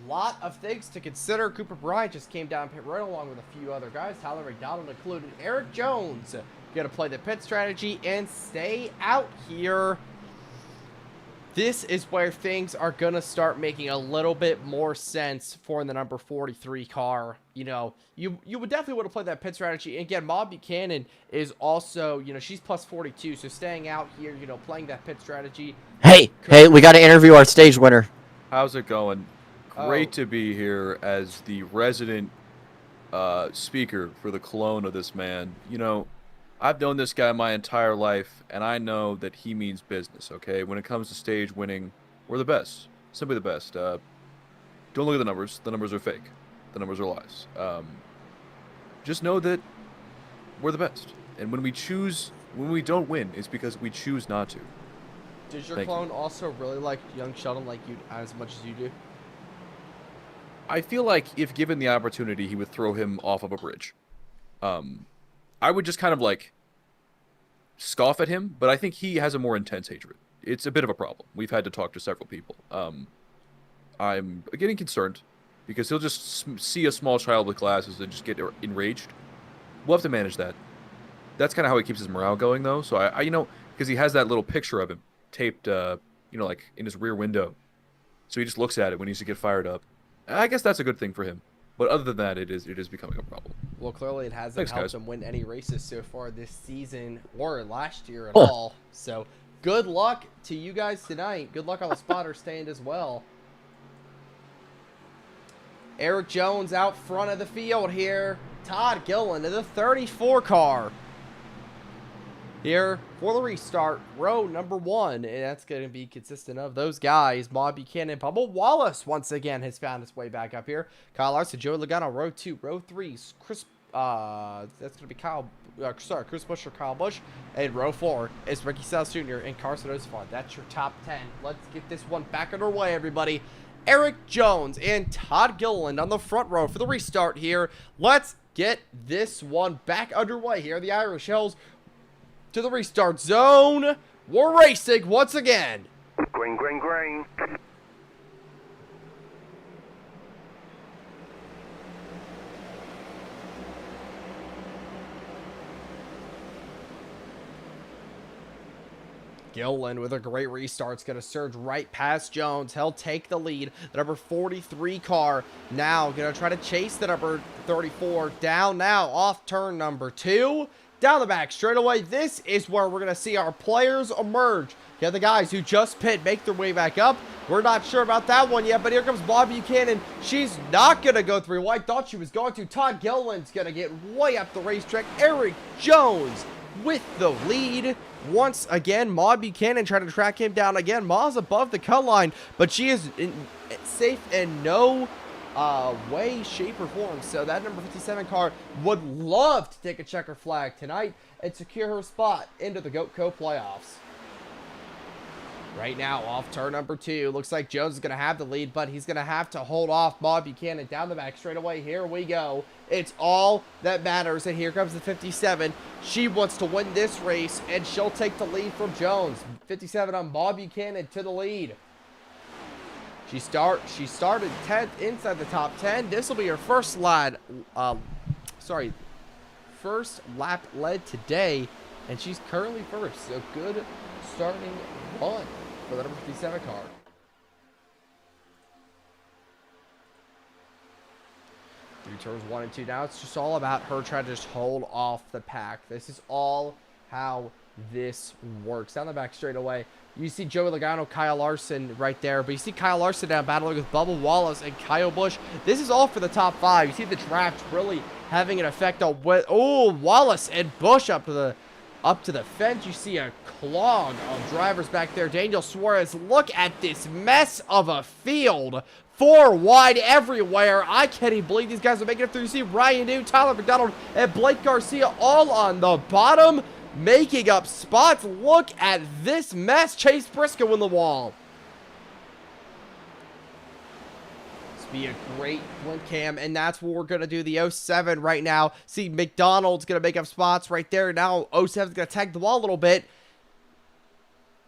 Lot of things to consider. Cooper Bryant just came down pit road along with a few other guys. Tyler McDonald included. Eric Jones gonna play the pit strategy and stay out here. This is where things are gonna start making a little bit more sense for the number 43 car. You know, you would definitely want to play that pit strategy. And again, Maud Buchanan is also, you know, she's plus 42, so staying out here, you know, playing that pit strategy. Hey, we got to interview our stage winner. How's it going? Great to be here as the resident speaker for the clone of this man. You know, I've known this guy my entire life, and I know that he means business, okay? When it comes to stage winning, we're the best. Simply the best. Don't look at the numbers. The numbers are fake. The numbers are lies. Just know that we're the best. And when we don't win, it's because we choose not to. Does your clone also really like young Sheldon like you as much as you do? I feel like if given the opportunity, he would throw him off of a bridge. I would just kind of like scoff at him, but I think he has a more intense hatred. It's a bit of a problem. We've had to talk to several people. I'm getting concerned because he'll just see a small child with glasses and just get enraged. We'll have to manage that. That's kind of how he keeps his morale going, though. So I you know, because he has that little picture of him taped, you know, like in his rear window. So he just looks at it when he needs to get fired up. I guess that's a good thing for him. But other than that, it is becoming a problem. Well, clearly it hasn't helped him win any races so far this season or last year at all. So good luck to you guys tonight. Good luck on the spotter stand as well. Eric Jones out front of the field here. Todd Gillen in the 34 car. Here for the restart, row number 1, and that's going to be consistent of those guys. Maud Buchanan, Bubba Wallace once again has found his way back up here. Kyle Larson, Joey Logano, row 2, row 3, Chris, that's going to be Chris Busch or Kyle Busch, and row 4 is Ricky Stiles Jr. and Carson Osfond. That's your top 10. Let's get this one back underway, everybody. Eric Jones and Todd Gilliland on the front row for the restart here. Let's get this one back underway here in the Irish Hills. To the restart zone. We're racing once again. Green, green, green. Gillen with a great restart. It's going to surge right past Jones. He'll take the lead. The number 43 car now going to try to chase the number 34 down now off turn number 2. Down the back straightaway. This is where we're going to see our players emerge. Yeah, the guys who just pit make their way back up. We're not sure about that one yet, but here comes Maud Buchanan. She's not going to go through. Well, I thought she was going to. Todd Gillen's going to get way up the racetrack. Eric Jones with the lead. Once again, Maud Buchanan trying to track him down again. Maud's above the cut line, but she is safe in no way, shape, or form. So that number 57 car would love to take a checker flag tonight and secure her spot into the Goatco playoffs. Right now, off turn number 2. Looks like Jones is going to have the lead, but he's going to have to hold off Maud Buchanan down the back straightaway. Here we go. It's all that matters. And here comes the 57. She wants to win this race, and she'll take the lead from Jones. 57 on Maud Buchanan to the lead. She started 10th inside the top 10. This will be her first lap led today, and she's currently first. So good starting run for the number 57 car. Through turns 1 and 2. Now it's just all about her trying to just hold off the pack. This is all how this works. Down the back straightaway, you see Joey Logano, Kyle Larson right there, but you see Kyle Larson now battling with Bubba Wallace and Kyle Busch. This is all for the top 5. You see the draft really having an effect on what, oh, Wallace and Busch up to the fence. You see a clog of drivers back there. Daniel Suarez, look at this mess of a field. 4 wide everywhere. I can't even believe these guys are making it through. You see Ryan New, Tyler McDonald, and Blake Garcia all on the bottom, making up spots. Look at this mess. Chase Briscoe in the wall. This be a great blink cam, and that's what we're going to do. The 07 right now. See, McDonald's going to make up spots right there. Now 07's going to tag the wall a little bit.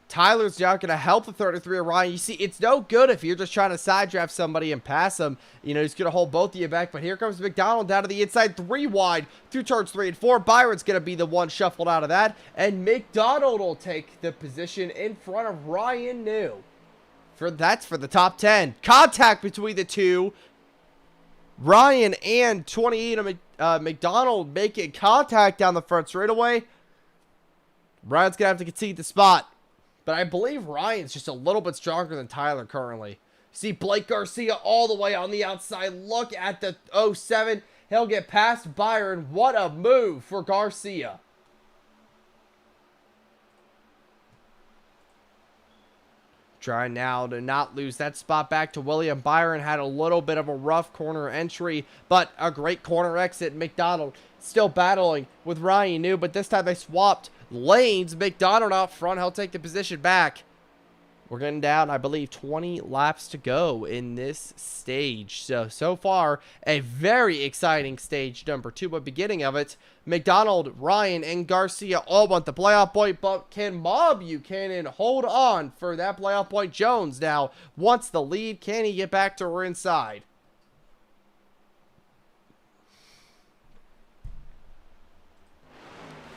Tyler's now going to help the 33 Orion. You see, it's no good if you're just trying to side draft somebody and pass them. You know, he's going to hold both of you back. But here comes McDonald down to the inside, 3 wide through turns 3 and 4. Byron's going to be the one shuffled out of that. And McDonald will take the position in front of Ryan New. That's for the top 10. Contact between the two. Ryan and 28 McDonald making contact down the front straightaway. Ryan's going to have to concede the spot. But I believe Ryan's just a little bit stronger than Tyler currently. See Blake Garcia all the way on the outside. Look at the 07. He'll get past Byron. What a move for Garcia. Trying now to not lose that spot back to William Byron. Had a little bit of a rough corner entry, but a great corner exit. McDonald still battling with Ryan New, but this time they swapped lanes. McDonald out front. He'll take the position back. We're getting down, I believe, 20 laps to go in this stage. So far, a very exciting stage number 2, but beginning of it, McDonald, Ryan, and Garcia all want the playoff point, but can Mob Buchanan hold on for that playoff point? Jones now wants the lead. Can he get back to her inside?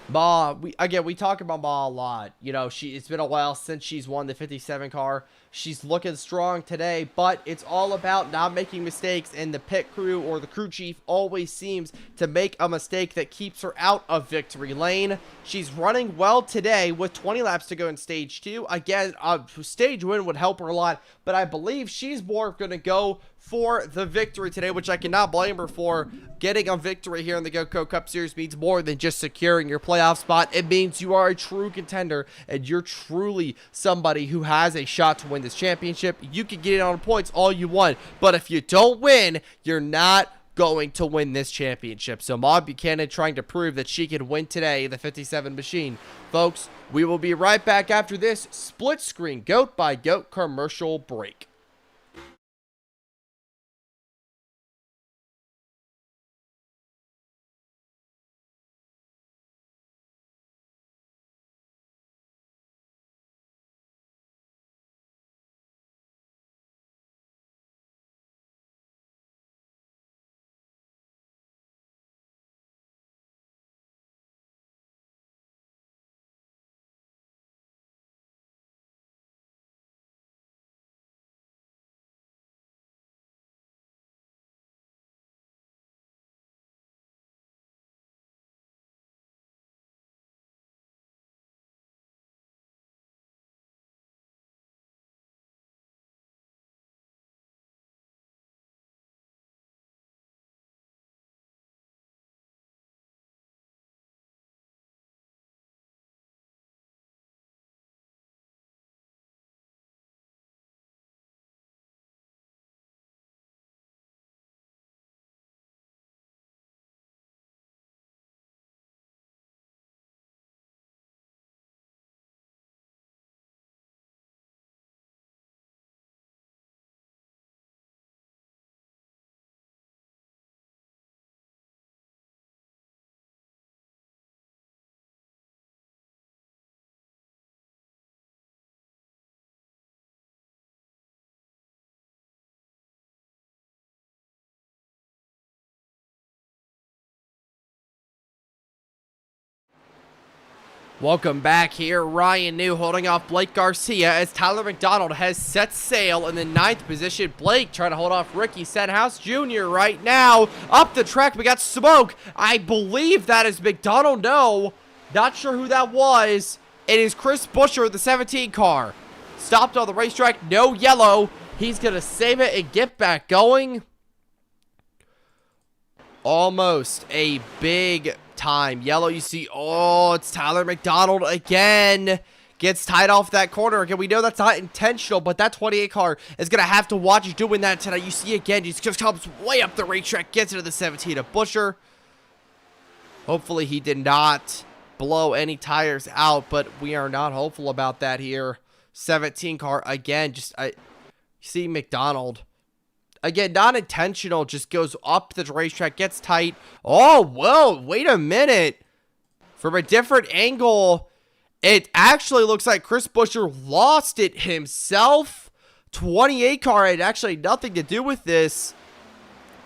Ma, we talk about Ma a lot. You know, it's been a while since she's won the 57 car. She's looking strong today, but it's all about not making mistakes, and the pit crew or the crew chief always seems to make a mistake that keeps her out of victory lane. She's running well today with 20 laps to go in stage 2. Again, a stage win would help her a lot, but I believe she's more going to go for the victory today, which I cannot blame her for. Getting a victory here in the Goatco Cup Series means more than just securing your playoff spot. It means you are a true contender, and you're truly somebody who has a shot to win this championship. You can get it on points all you want, but if you don't win, you're not going to win this championship. So Mob Buchanan trying to prove that she can win today, the 57 machine. Folks, we will be right back after this split screen Goat by Goat commercial break. Welcome back here. Ryan New holding off Blake Garcia as Tyler McDonald has set sail in the 9th position. Blake trying to hold off Ricky Stenhouse Jr. right now. Up the track, we got smoke. I believe that is McDonald. No. Not sure who that was. It is Chris Buescher with the 17 car. Stopped on the racetrack. No yellow. He's going to save it and get back going. Almost a big time yellow. You see, oh, it's Tyler McDonald again. Gets tied off that corner. Again, we know that's not intentional, but that 28 car is going to have to watch doing that tonight. You see again, he just comes way up the racetrack, gets into the 17 of Buescher. Hopefully he did not blow any tires out, but we are not hopeful about that here. 17 car again, you see McDonald. Again, not intentional, just goes up the racetrack, gets tight. Oh, whoa, wait a minute. From a different angle, it actually looks like Chris Buescher lost it himself. 28 car had actually nothing to do with this.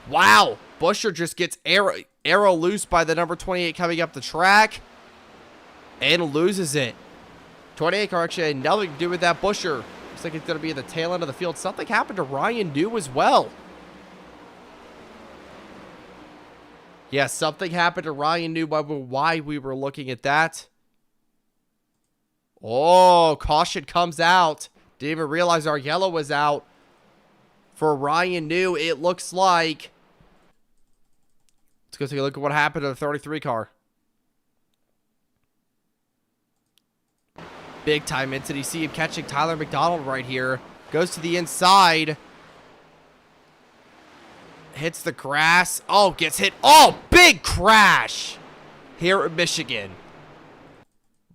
Wow, Buescher just gets arrow loose by the number 28 coming up the track and loses it. 28 car actually had nothing to do with that. Buescher looks like it's going to be at the tail end of the field. Something happened to Ryan New as well. Yeah, something happened to Ryan New. Why we were looking at that. Oh, caution comes out. Didn't even realize our yellow was out. For Ryan New, it looks like. Let's go take a look at what happened to the 33 car. Big time incident. You see him catching Tyler McDonald right here. Goes to the inside. Hits the grass. Oh, gets hit. Oh, big crash here in Michigan.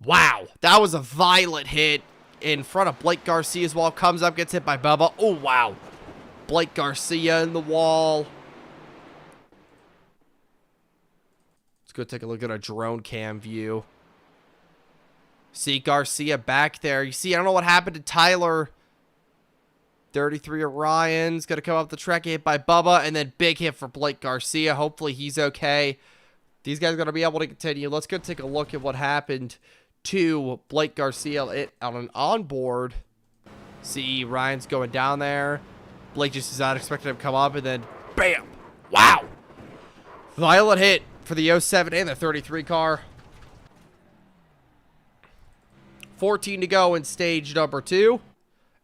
Wow, that was a violent hit in front of Blake Garcia as well. Comes up, gets hit by Bubba. Oh, wow. Blake Garcia in the wall. Let's go take a look at a drone cam view. See Garcia back there. You see, I don't know what happened to Tyler. 33 Orion's going to come up the track, hit by Bubba, and then big hit for Blake Garcia. Hopefully he's okay. These guys are going to be able to continue. Let's go take a look at what happened to Blake Garcia on an onboard. See, Ryan's going down there. Blake just is not expecting him to come up, and then bam! Wow! Violent hit for the 07 and the 33 car. 14 to go in stage number 2.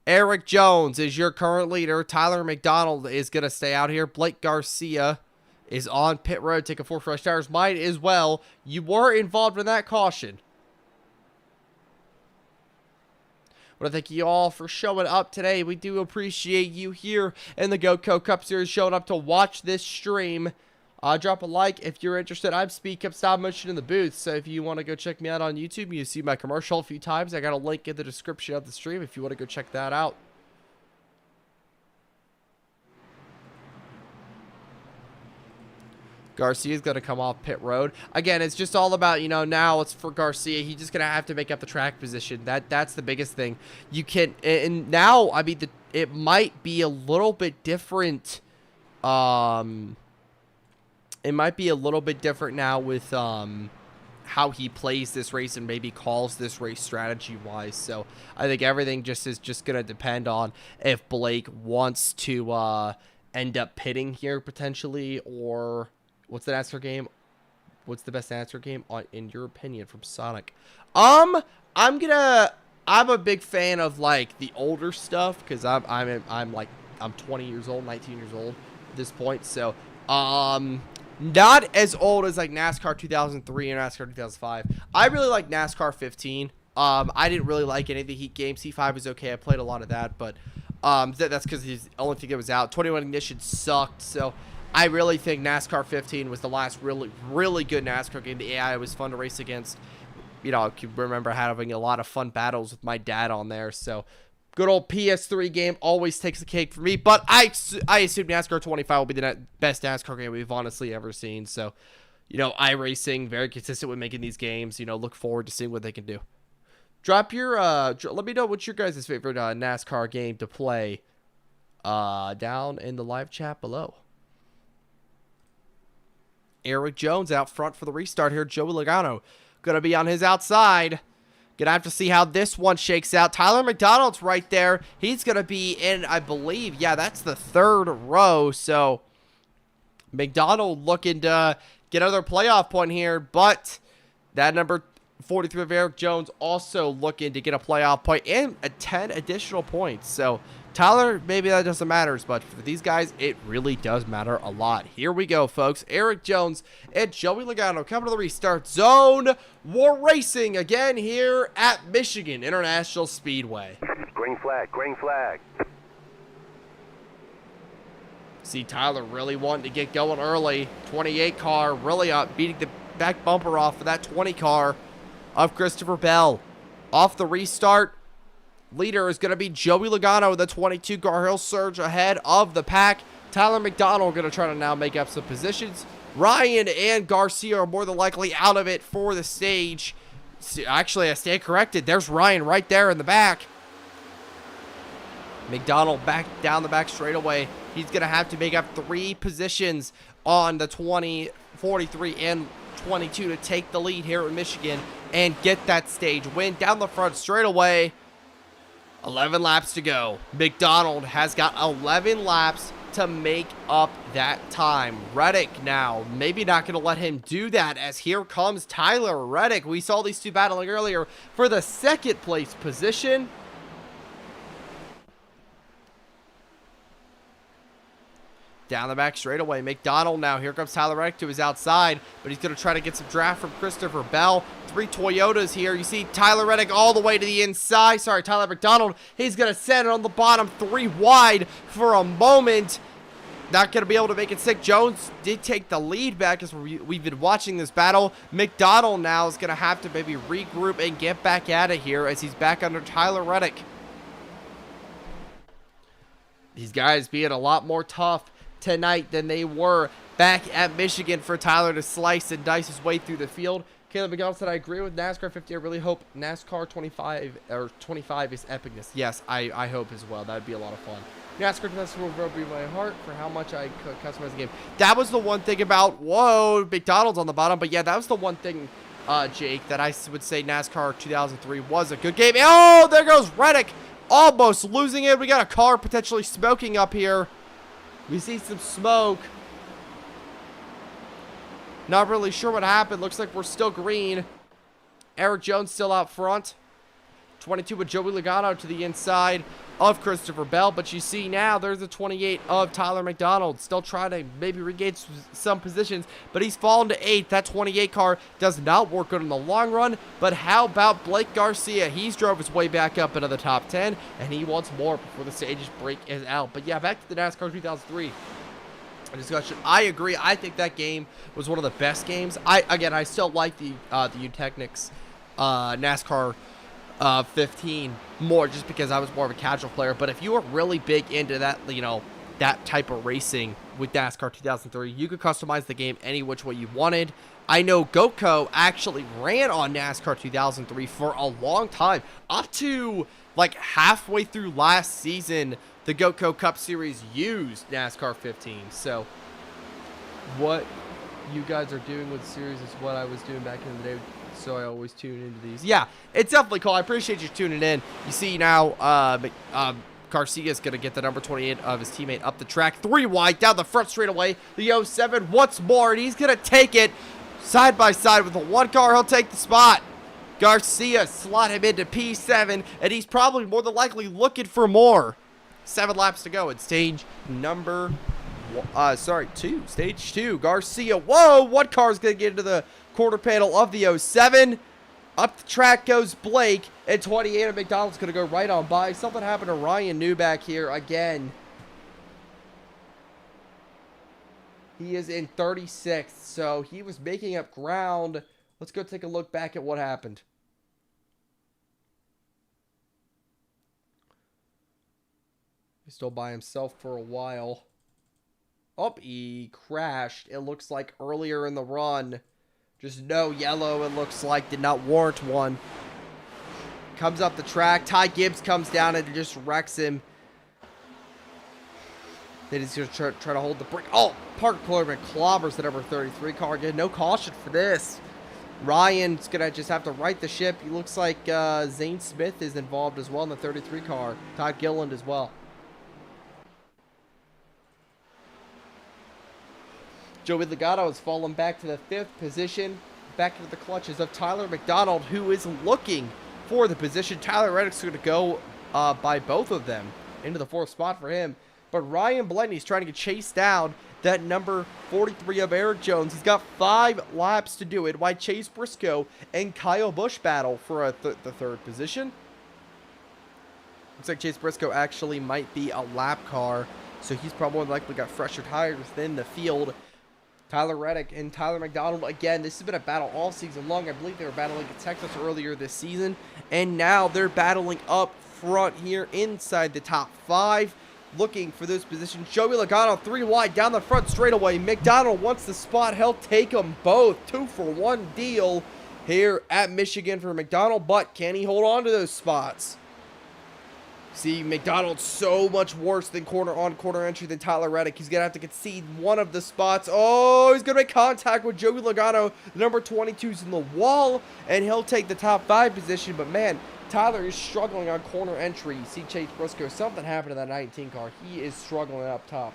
Eric Jones is your current leader. Tyler McDonald is going to stay out here. Blake Garcia is on pit road. Taking 4 fresh tires. Might as well. You were involved in that caution. I want to thank you all for showing up today. We do appreciate you here in the Goatco Cup Series showing up to watch this stream. Drop a like if you're interested. I'm Speed Cup Stop Motion in the booth, so if you want to go check me out on YouTube, you see my commercial a few times. I got a link in the description of the stream if you want to go check that out. Garcia's going to come off pit road. Again, it's just all about, you know, now it's for Garcia. He's just going to have to make up the track position. That's the biggest thing. You can, and now, I mean, it might be a little bit different. It might be a little bit different now with how he plays this race and maybe calls this race strategy-wise. So I think everything is just going to depend on if Blake wants to end up pitting here potentially, or what's the NASCAR game? What's the best NASCAR game in your opinion from Sonic? I'm a big fan of like the older stuff because I'm 20 years old, 19 years old at this point. So not as old as like NASCAR 2003 or NASCAR 2005. I really like NASCAR 15. I didn't really like any of the Heat games. C5 was okay. I played a lot of that, but that's because he's the only thing that was out. 21 Ignition sucked, so I really think NASCAR 15 was the last really good NASCAR game. The AI was fun to race against. You know, I can remember having a lot of fun battles with my dad on there. So good old PS3 game always takes the cake for me. But I assume NASCAR 25 will be the best NASCAR game we've honestly ever seen. So, you know, iRacing, very consistent with making these games. You know, look forward to seeing what they can do. Drop your, let me know what's your guys' favorite NASCAR game to play down in the live chat below. Eric Jones out front for the restart here. Joey Logano going to be on his outside. Going to have to see how this one shakes out. Tyler McDonald's right there. He's going to be in, I believe, yeah, that's the third row. So McDonald looking to get another playoff point here, but that number 43 of Eric Jones also looking to get a playoff point and 10 additional points. So Tyler, maybe that doesn't matter as much. For these guys, it really does matter a lot. Here we go, folks. Eric Jones and Joey Logano coming to the restart zone. We're racing again here at Michigan International Speedway. Green flag, green flag. See Tyler really wanting to get going early. 28 car really up, beating the back bumper off of that 20 car of Christopher Bell. Off the restart, leader is going to be Joey Logano with the 22 car. He'll surge ahead of the pack. Tyler McDonald going to try to now make up some positions. Ryan and Garcia are more than likely out of it for the stage. Actually, I stand corrected. There's Ryan right there in the back. McDonald back down the back straightaway. He's going to have to make up 3 positions on the 20, 43, and 22 to take the lead here in Michigan and get that stage win. Down the front straightaway, 11 laps to go. McDonald has got 11 laps to make up that time. Reddick now, maybe not going to let him do that, as here comes Tyler Reddick. We saw these two battling earlier for the 2nd place position. Down the back straightaway, McDonald now. Here comes Tyler Reddick to his outside, but he's going to try to get some draft from Christopher Bell. 3 Toyotas here. You see Tyler Reddick all the way to the inside. Sorry, Tyler McDonald. He's going to set it on the bottom, 3 wide for a moment. Not going to be able to make it stick. Jones did take the lead back as we've been watching this battle. McDonald now is going to have to maybe regroup and get back out of here as he's back under Tyler Reddick. These guys being a lot more tough tonight than they were back at Michigan for Tyler to slice and dice his way through the field. Caleb McDonald said, I agree with NASCAR 50. I really hope NASCAR 25 or 25 is epicness. Yes, I hope as well. That'd be a lot of fun. NASCAR 25 will break my heart for how much I could customize the game. That was the one thing about, whoa, McDonald's on the bottom. But yeah, that was the one thing, Jake, that I would say NASCAR 2003 was a good game. Oh, there goes Reddick, almost losing it. We got a car potentially smoking up here. We see some smoke. Not really sure what happened. Looks like we're still green. Eric Jones still out front. 22 with Joey Logano to the inside of Christopher Bell. But you see now there's a 28 of Tyler McDonald. Still trying to maybe regain some positions. But he's fallen to 8th. That 28 car does not work good in the long run. But how about Blake Garcia? He's drove his way back up into the top 10. And he wants more before the stage's break is out. But yeah, back to the NASCAR 2003 discussion. I agree. I think that game was one of the best games. I still like the Eutechnics NASCAR 15 more, just because I was more of a casual player. But if you were really big into that, you know, that type of racing with NASCAR 2003, you could customize the game any which way you wanted. I know Goatco actually ran on NASCAR 2003 for a long time, up to like halfway through last season. The Goatco Cup Series used NASCAR 15. So what you guys are doing with the series is what I was doing back in the day. So I always tune into these. Yeah, it's definitely cool. I appreciate you tuning in. You see now, Garcia is going to get the number 28 of his teammate up the track. 3 wide down the front straightaway. The 07 once more, and he's going to take it side by side with the 1 car. He'll take the spot. Garcia slot him into P7, and he's probably more than likely looking for more. 7 laps to go in stage number 2. Stage 2. Garcia. Whoa, 1 car is going to get into the quarter panel of the 07. Up the track goes Blake, and 28 of McDonald's going to go right on by. Something happened to Ryan Newback here again. He is in 36th, so he was making up ground. Let's go take a look back at what happened. He's still by himself for a while. Oh, he crashed. It looks like earlier in the run. Just no yellow, it looks like. Did not warrant one. Comes up the track. Ty Gibbs comes down and just wrecks him. Then he's going to try to hold the brake. Oh, Parker Cloverman clobbers the number 33 car. Again, no caution for this. Ryan's going to just have to right the ship. He looks like Zane Smith is involved as well in the 33 car. Todd Gilliland as well. Joey Logano has fallen back to the 5th position. back into the clutches of Tyler McDonald, who is looking for the position. Tyler Reddick's going to go by both of them into the 4th spot for him. But Ryan Blaney's trying to get chased down. That number 43 of Eric Jones. He's got 5 laps to do it. While Chase Briscoe and Kyle Busch battle for the 3rd position. Looks like Chase Briscoe actually might be a lap car, so he's probably likely got fresher tires than the field. Tyler Reddick and Tyler McDonald, again, this has been a battle all season long. I believe they were battling at Texas earlier this season, and now they're battling up front here inside the top 5, looking for those positions. Joey Logano 3 wide down the front straightaway. McDonald wants the spot. He'll take them both. 2-for-1 deal here at Michigan for McDonald, but can he hold on to those spots? See, McDonald's so much worse than corner entry than Tyler Reddick. He's going to have to concede one of the spots. Oh, he's going to make contact with Joey Logano. Number 22's in the wall, and he'll take the top 5 position. But, man, Tyler is struggling on corner entry. You see Chase Briscoe. Something happened to that 19 car. He is struggling up top.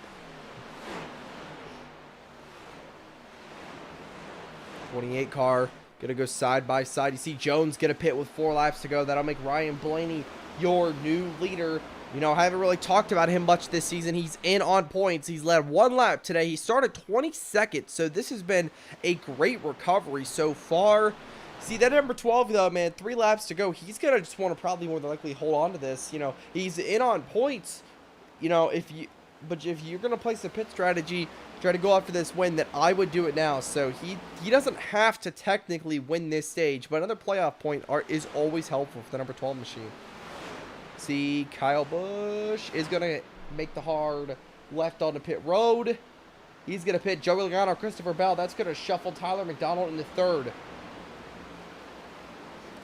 28 car going to go side by side. You see Jones get a pit with 4 laps to go. That'll make Ryan Blaney your new leader. You know, I haven't really talked about him much this season. He's in on points. He's led 1 lap today. He started 22nd, so this has been a great recovery so far. See, that number 12, though, man, 3 laps to go. He's going to just want to probably more than likely hold on to this. You know, he's in on points. You know, if you're going to place a pit strategy, try to go after this win, that I would do it now. So he doesn't have to technically win this stage, but another playoff point is always helpful for the number 12 machine. See, Kyle Busch is going to make the hard left on the pit road. He's going to pit Joey Logano, Christopher Bell. That's going to shuffle Tyler McDonald into 3rd.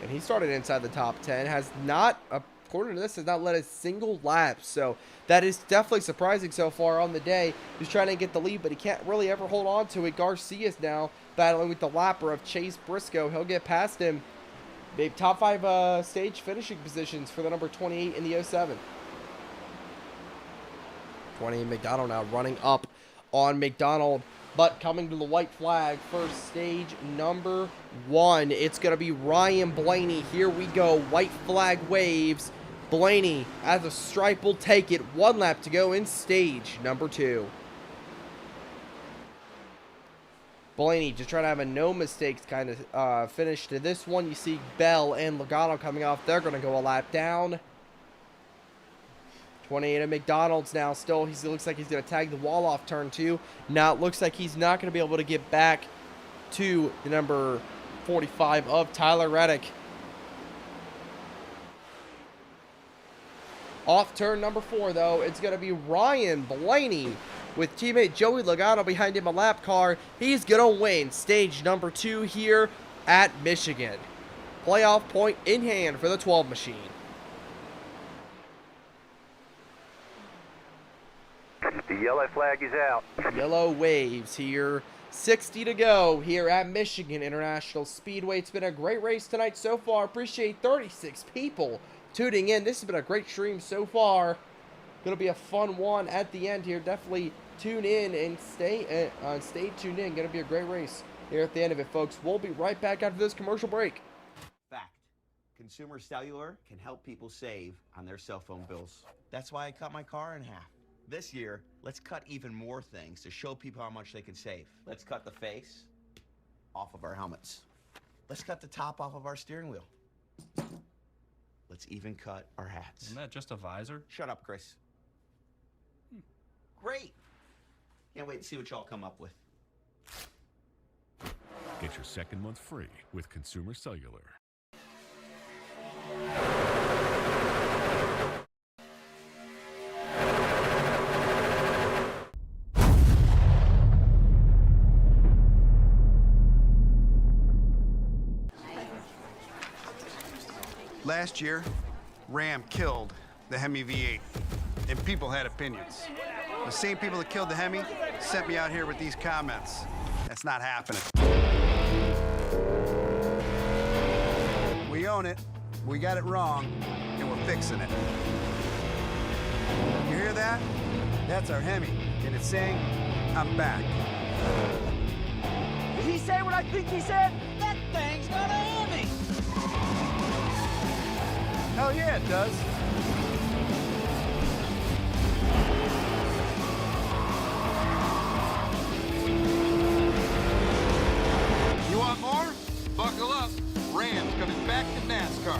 And he started inside the top 10. Has not, according to this, has not led a single lap. So that is definitely surprising so far on the day. He's trying to get the lead, but he can't really ever hold on to it. Garcia is now battling with the lapper of Chase Briscoe. He'll get past him. Babe, top 5 stage finishing positions for the number 28 in the 07. 28 McDonald now running up on McDonald, but coming to the white flag for stage number 1. It's going to be Ryan Blaney. Here we go. White flag waves. Blaney, as a stripe, will take it. 1 lap to go in stage number 2. Blaney just trying to have a no mistakes kind of finish to this one. You see Bell and Logano coming off. They're going to go a lap down. 28 of McDonald's now still. He looks like he's going to tag the wall off turn 2. Now it looks like he's not going to be able to get back to the number 45 of Tyler Reddick. Off turn number 4, though, it's going to be Ryan Blaney with teammate Joey Logano behind him, a lap car. He's going to win stage number 2 here at Michigan. Playoff point in hand for the 12 machine. The yellow flag is out. Yellow waves here. 60 to go here at Michigan International Speedway. It's been a great race tonight so far. Appreciate 36 people tuning in. This has been a great stream so far. Going to be a fun one at the end here. Definitely tune in and stay tuned in. Going to be a great race here at the end of it, folks. We'll be right back after this commercial break. Fact. Consumer Cellular can help people save on their cell phone bills. That's why I cut my car in half. This year, let's cut even more things to show people how much they can save. Let's cut the face off of our helmets. Let's cut the top off of our steering wheel. Let's even cut our hats. Isn't that just a visor? Shut up, Chris. Great. Can't wait to see what y'all come up with. Get your second month free with Consumer Cellular. Last year, Ram killed the Hemi V8, and people had opinions. The same people that killed the Hemi sent me out here with these comments. That's not happening. We own it, we got it wrong, and we're fixing it. You hear that? That's our Hemi, and it's saying, I'm back. Did he say what I think he said? That's Hell yeah, it does. You want more? Buckle up. Ram's coming back to NASCAR.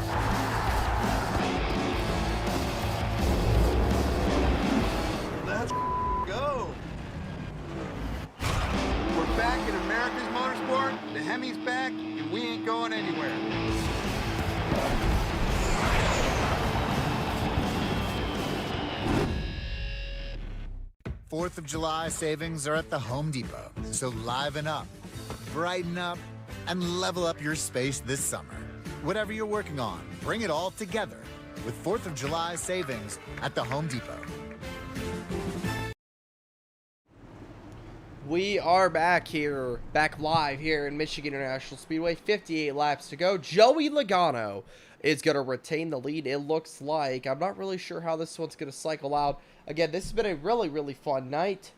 Let's go. We're back in America's motorsport. The Hemi's back, and we ain't going anywhere. 4th of July savings are at the Home Depot, so liven up, brighten up, and level up your space this summer. Whatever you're working on, bring it all together with 4th of July savings at the Home Depot. We are back live here in Michigan International Speedway. 58 laps to go. Joey Logano is going to retain the lead, it looks like. I'm not really sure how this one's going to cycle out. Again, this has been a really, really fun night.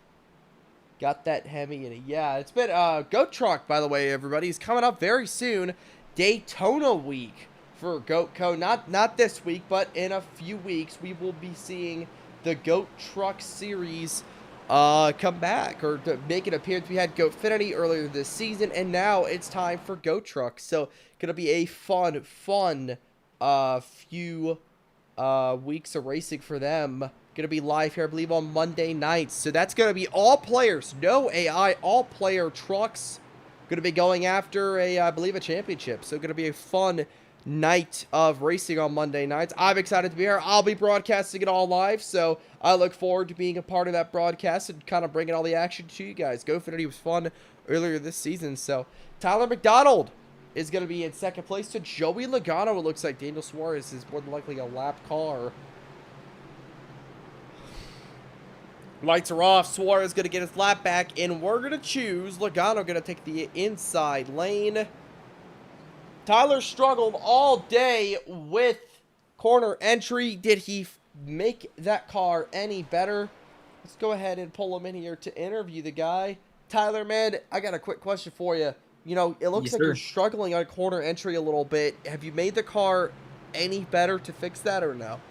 Got that Hemi in it. Yeah, it's been Goat Truck, by the way, everybody. Is coming up very soon. Daytona week for Goatco. Not this week, but in a few weeks, we will be seeing the Goat Truck Series come back or to make an appearance. We had Goatfinity earlier this season, and now it's time for Goat Truck. So, gonna be a fun few weeks of racing for them. Gonna be live here, I believe, on Monday nights. So that's gonna be all players, no AI, all player trucks. Gonna be going after I believe, a championship. So gonna be a fun night of racing on Monday nights. I'm excited to be here. I'll be broadcasting it all live, so I look forward to being a part of that broadcast and kind of bringing all the action to you guys. Goatfinity was fun earlier this season. So Tyler McDonald is going to be in second place to Joey Logano. It looks like Daniel Suarez is more than likely a lap car. Lights are off. Suarez going to get his lap back, and we're going to choose Logano going to take the inside lane. Tyler struggled all day with corner entry. Did he make that car any better? Let's go ahead and pull him in here to interview the guy. Tyler, man, I got a quick question for you. You know, it looks like you're struggling on corner entry a little bit. Have you made the car any better to fix that or no?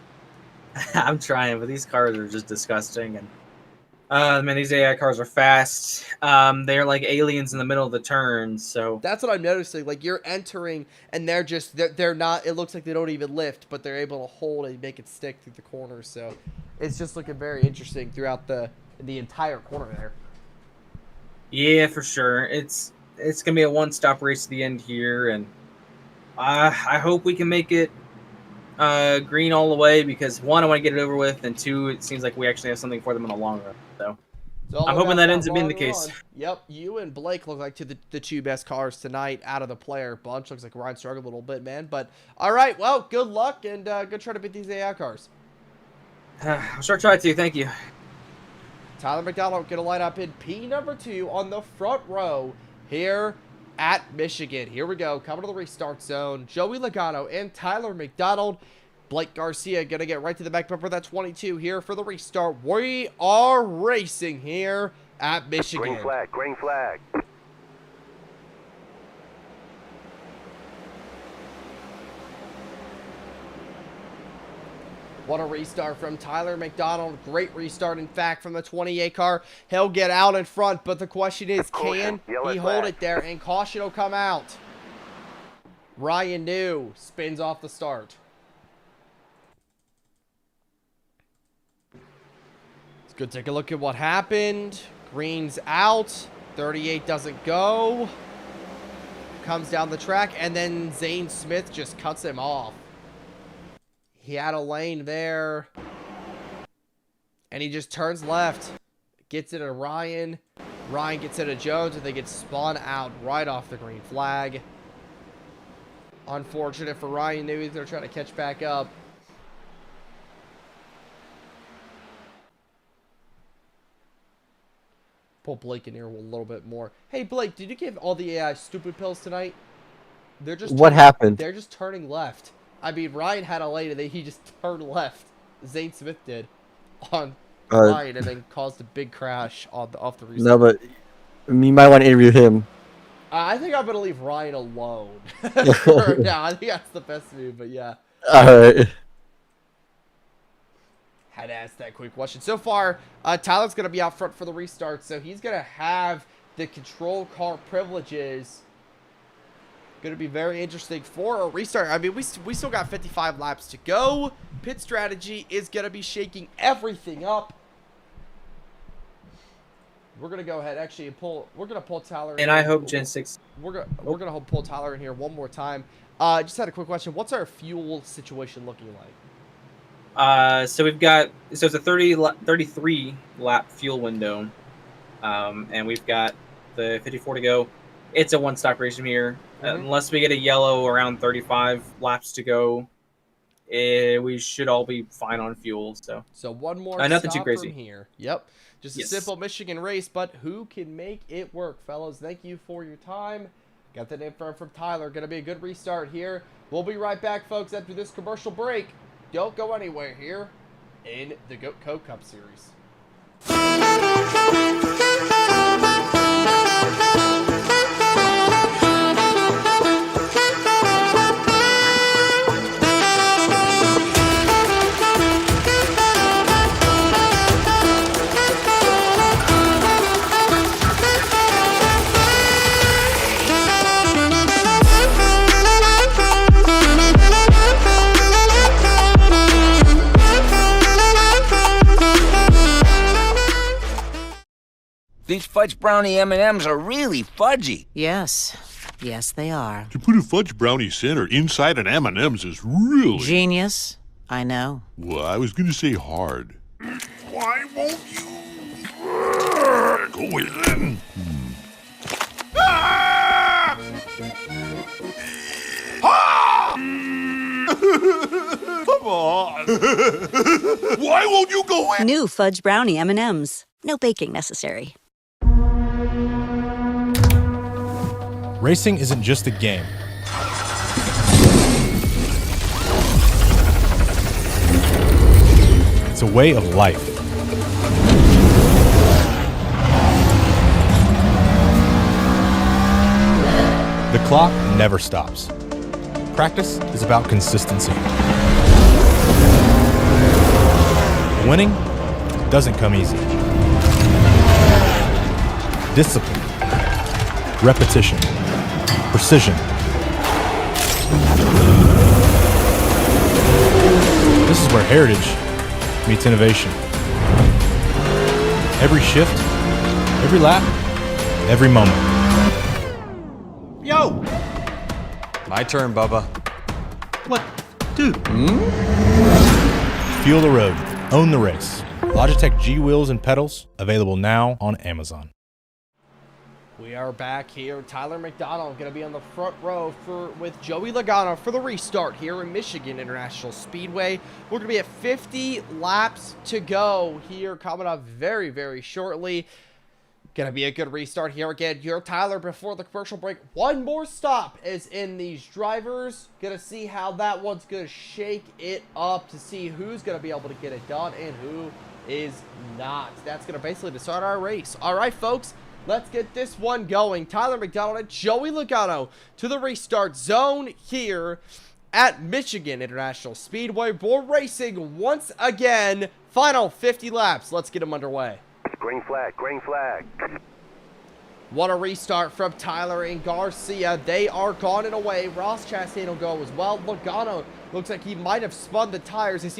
I'm trying, but these cars are just disgusting. And man, these AI cars are fast. They're like aliens in the middle of the turns. So that's what I'm noticing. Like, you're entering, and they're not. It looks like they don't even lift, but they're able to hold and make it stick through the corners. So it's just looking very interesting throughout the entire corner there. Yeah, for sure. It's gonna be a one-stop race to the end here, and I hope we can make it green all the way, because one, I want to get it over with, and two, it seems like we actually have something for them in the long run. So I'm hoping that ends up being the case. Yep, you and Blake look like the two best cars tonight out of the player bunch. Looks like Ryan struggled a little bit, man. But all right, well, good luck, and go try to beat these AI cars. I'll sure try to. Thank you. Tyler McDonald gonna line up in P number 2 on the front row here at Michigan. Here we go, coming to the restart zone. Joey Logano and Tyler McDonald. Blake Garcia gonna get right to the back bumper. That's 22 here for the restart. We are racing here at Michigan. Green flag, green flag. What a restart from Tyler McDonald. Great restart, in fact, from the 28 car. He'll get out in front, but the question is, can he hold it there? And caution will come out. Ryan New spins off the start. Let's go take a look at what happened. Green's out. 38 doesn't go. Comes down the track, and then Zane Smith just cuts him off. He had a lane there, and he just turns left, gets it to Ryan. Ryan gets it to Jones, and they get spun out right off the green flag. Unfortunate for Ryan New. He's going to try to catch back up. Pull Blake in here a little bit more. Hey, Blake, did you give all the AI stupid pills tonight? They're just what happened? They're just turning left. I mean, Ryan had a lane, and then he just turned left. Zane Smith did on Ryan, and then caused a big crash off the restart. No, but you might want to interview him. I think I'm going to leave Ryan alone for now. I think that's the best move, but yeah. All right. had to ask that quick question. So far, Tyler's going to be out front for the restart, so he's going to have the control car privileges. Going to be very interesting for a restart. I mean, we still got 55 laps to go. Pit strategy is going to be shaking everything up. We're going to go ahead actually and pull. We're going to pull Tyler in. And I hope Gen 6. We're going to pull Tyler in here one more time. Just had a quick question. What's our fuel situation looking like? So it's a 33 lap fuel window. And we've got the 54 to go. It's a one-stop race from here. Unless we get a yellow around 35 laps to go, we should all be fine on fuel. So one more nothing stop too crazy from here. Yep. Just a simple Michigan race, but who can make it work, fellas? Thank you for your time. Got the info from Tyler. Going to be a good restart here. We'll be right back, folks, after this commercial break. Don't go anywhere here in the Goatco Cup Series. These fudge brownie M&Ms are really fudgy. Yes. Yes, they are. To put a fudge brownie center inside an M&M's is really... Genius. I know. Well, I was going to say hard. Why won't you... Go in. Ah! Ah! Come on. Why won't you go in? New fudge brownie M&Ms. No baking necessary. Racing isn't just a game. It's a way of life. The clock never stops. Practice is about consistency. Winning doesn't come easy. Discipline, repetition, precision. This is where heritage meets innovation. Every shift, every lap, every moment. Yo! My turn, Bubba. What? Dude. Feel the road. Own the race. Logitech G wheels and pedals, available now on Amazon. We are back here. Tyler McDonald going to be on the front row with Joey Logano for the restart here in Michigan International Speedway. We're going to be at 50 laps to go here, coming up very, very shortly. Going to be a good restart here again. You're Tyler before the commercial break. One more stop is in these drivers. Going to see how that one's going to shake it up to see who's going to be able to get it done and who is not. That's going to basically decide our race. All right, folks. Let's get this one going. Tyler McDonald and Joey Logano to the restart zone here at Michigan International Speedway. We're racing once again. Final 50 laps. Let's get them underway. Green flag, green flag. What a restart from Tyler and Garcia. They are gone and away. Ross Chastain will go as well. Logano looks like he might have spun the tires. He's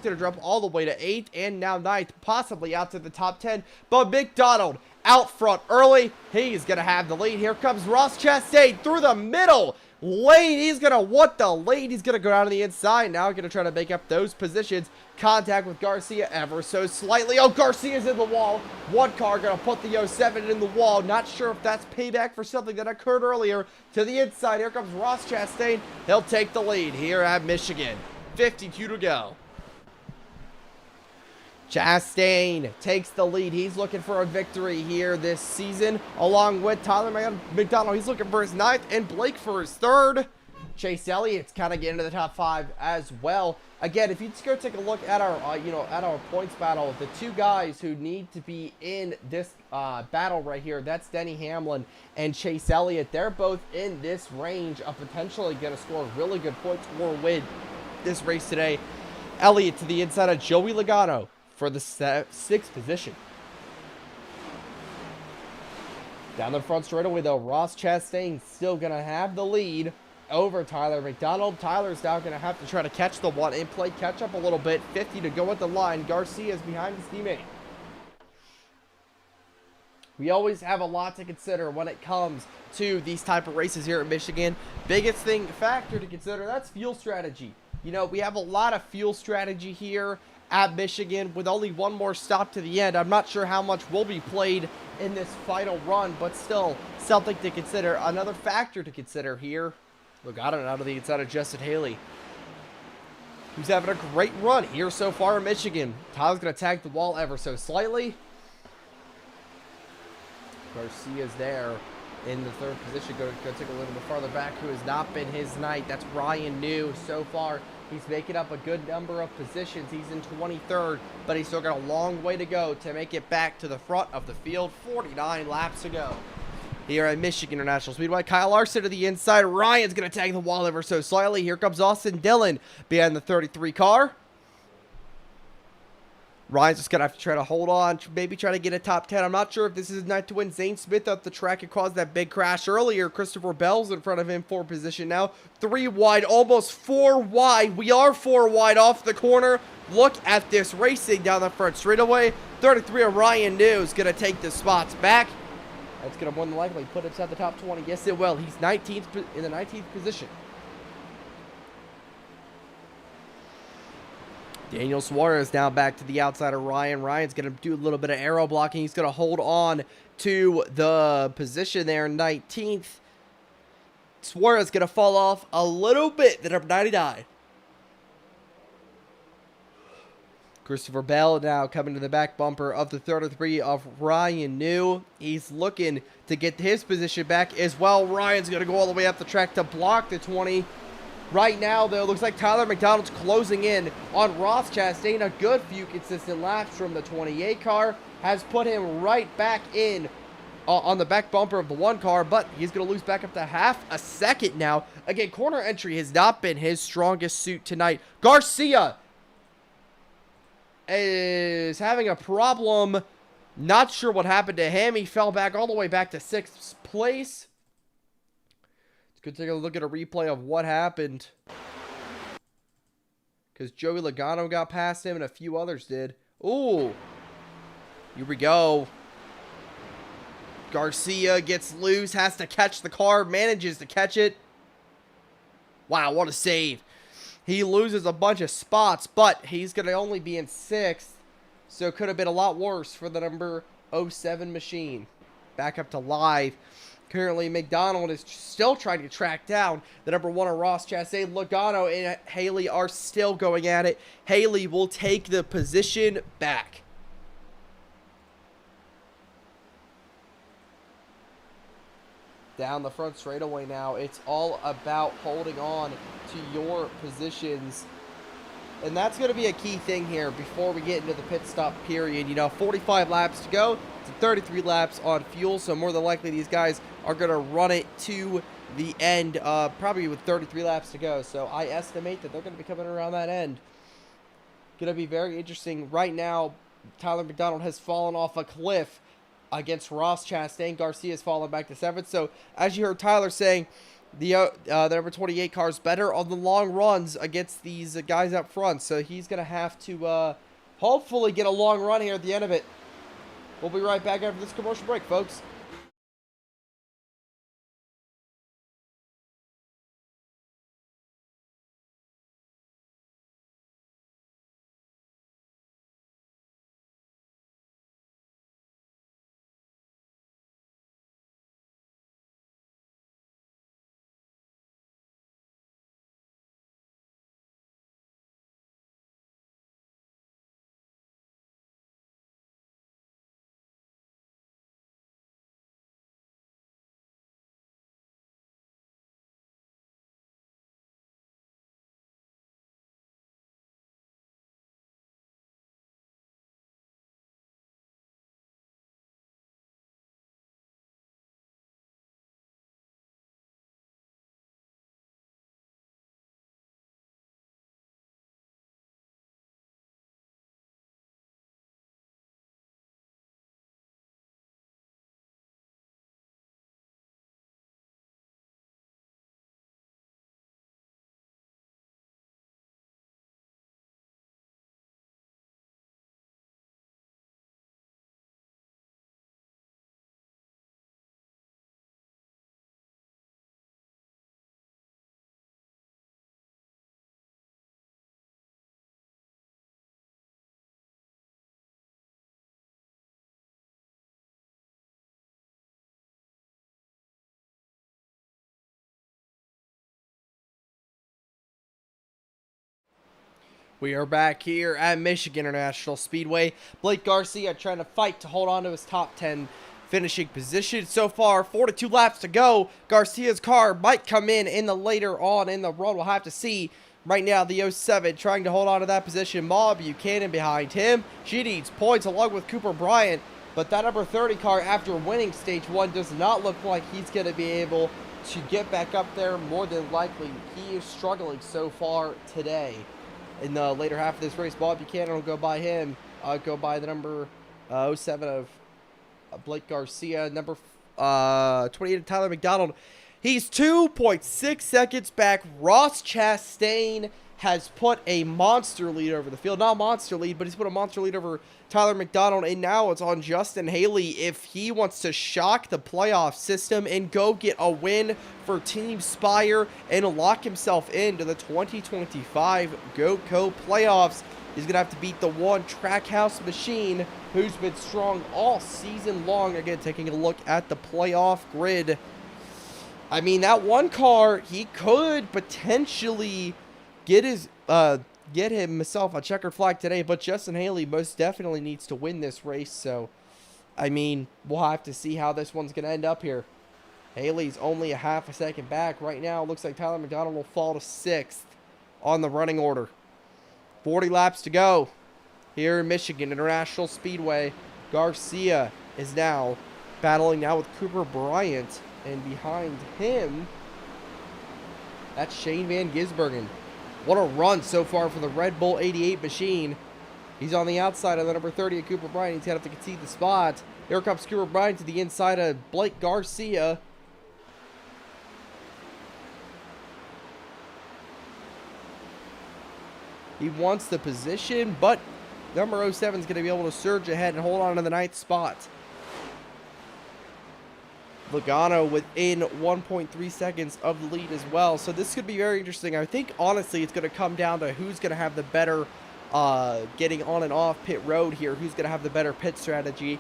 gonna drop all the way to 8th and now 9th, possibly out to the top 10. But McDonald out front early. He's gonna have the lead. Here comes Ross Chastain through the middle lane. He's gonna want the lead. He's gonna go down to the inside. Now gonna try to make up those positions. Contact with Garcia ever so slightly. Oh, Garcia's in the wall. One car gonna put the 07 in the wall. Not sure if that's payback for something that occurred earlier. To the inside, here comes Ross Chastain. He'll take the lead here at Michigan. 52 to go. Chastain takes the lead. He's looking for a victory here this season, along with Tyler McDonald. He's looking for his 9th, and Blake for his 3rd. Chase Elliott's kind of getting into the top 5 as well. Again, if you just go take a look at our, at our points battle, the two guys who need to be in this battle right here, that's Denny Hamlin and Chase Elliott. They're both in this range of potentially going to score really good points or win this race today Elliott to the inside of Joey Logano for the 6th position. Down the front straightaway, though, Ross Chastain still going to have the lead over Tyler McDonald. Tyler's now going to have to try to catch the one and play catch up a little bit. 50 to go at the line. Garcia is behind his teammate. We always have a lot to consider when it comes to these type of races here at Michigan. Biggest factor to consider, that's fuel strategy. You know, we have a lot of fuel strategy here at Michigan with only one more stop to the end. I'm not sure how much will be played in this final run, but still something to consider. Another factor to consider here. Logano out of the inside of Justin Haley, who's having a great run here so far in Michigan. Tyler's going to tag the wall ever so slightly. Garcia's there in the 3rd position. Go take a little bit farther back. Who has not been his night. That's Ryan New so far. He's making up a good number of positions. He's in 23rd, but he's still got a long way to go to make it back to the front of the field. 49 laps to go here at Michigan International Speedway. Kyle Larson to the inside. Ryan's going to tag the wall ever so slightly. Here comes Austin Dillon behind the 33 car. Ryan's just going to have to try to hold on, maybe try to get a top 10. I'm not sure if this is his night to win. Zane Smith up the track and caused that big crash earlier. Christopher Bell's in front of him, 4th position now. 3 wide, almost 4 wide. We are 4 wide off the corner. Look at this racing down the front straightaway. 33 of Ryan New is going to take the spots back. That's going to more than likely put us at the top 20. Yes, it will. He's 19th in the 19th position. Daniel Suarez now back to the outside of Ryan. Ryan's going to do a little bit of aero blocking. He's going to hold on to the position there, 19th. Suarez going to fall off a little bit, the number 99. Christopher Bell now coming to the back bumper of the 33 of Ryan New. He's looking to get his position back as well. Ryan's going to go all the way up the track to block the 20. Right now, though, looks like Tyler McDonald's closing in on Ross Chastain. A good few consistent laps from the 28 car has put him right back in on the back bumper of the 1 car, but he's going to lose back up to half a second now. Again, corner entry has not been his strongest suit tonight. Garcia is having a problem. Not sure what happened to him. He fell back all the way back to 6th place. Let's go take a look at a replay of what happened, because Joey Logano got past him and a few others did. Ooh, here we go. Garcia gets loose, has to catch the car, manages to catch it. Wow, what a save. He loses a bunch of spots, but he's going to only be in 6th, so it could have been a lot worse for the number 07 machine. Back up to live. Currently, McDonald is still trying to track down the number 1 of Ross Chastain. Logano and Haley are still going at it. Haley will take the position back. Down the front straightaway now. It's all about holding on to your positions. And that's going to be a key thing here before we get into the pit stop period. You know, 45 laps to go. It's 33 laps on fuel, so more than likely these guys are going to run it to the end, probably with 33 laps to go. So I estimate that they're going to be coming around that end. Going to be very interesting. Right now, Tyler McDonald has fallen off a cliff against Ross Chastain. Garcia has fallen back to 7th. So as you heard Tyler saying, the number 28 car is better on the long runs against these guys up front. So he's going to have to hopefully get a long run here at the end of it. We'll be right back after this commercial break, folks. We are back here at Michigan International Speedway. Blake Garcia trying to fight to hold on to his top 10 finishing position. So far, 42 laps to go. Garcia's car might come in the later on in the run. We'll have to see. Right now, the 07 trying to hold on to that position. Ma Buchanan behind him. She needs points along with Cooper Bryant. But that number 30 car, after winning stage 1, does not look like he's going to be able to get back up there. More than likely, he is struggling so far today. In the later half of this race, Bob Buchanan will go by him. Go by the number 07 of Blake Garcia. Number 28 of Tyler McDonald. He's 2.6 seconds back. Ross Chastain has put a monster lead over the field. Not a monster lead, but he's put a monster lead over Tyler McDonald. And now it's on Justin Haley if he wants to shock the playoff system and go get a win for Team Spire and lock himself into the 2025 Goatco playoffs. He's going to have to beat the one Trackhouse Machine, who's been strong all season long. Again, taking a look at the playoff grid. I mean, that one car, he could potentially get himself a checkered flag today, but Justin Haley most definitely needs to win this race. So, I mean, we'll have to see how this one's going to end up here. Haley's only a half a second back right now. Looks like Tyler McDonald will fall to 6th on the running order. 40 laps to go here in Michigan International Speedway. Garcia is now battling now with Cooper Bryant. And behind him, that's Shane Van Gisbergen. What a run so far for the Red Bull 88 machine. He's on the outside of the number 30 of Cooper Bryant. He's going to have to concede the spot. Here comes Cooper Bryant to the inside of Blake Garcia. He wants the position, but number 07 is going to be able to surge ahead and hold on to the 9th spot. Logano within 1.3 seconds of the lead as well. So this could be very interesting. I think, honestly, it's going to come down to who's going to have the better getting on and off pit road here. Who's going to have the better pit strategy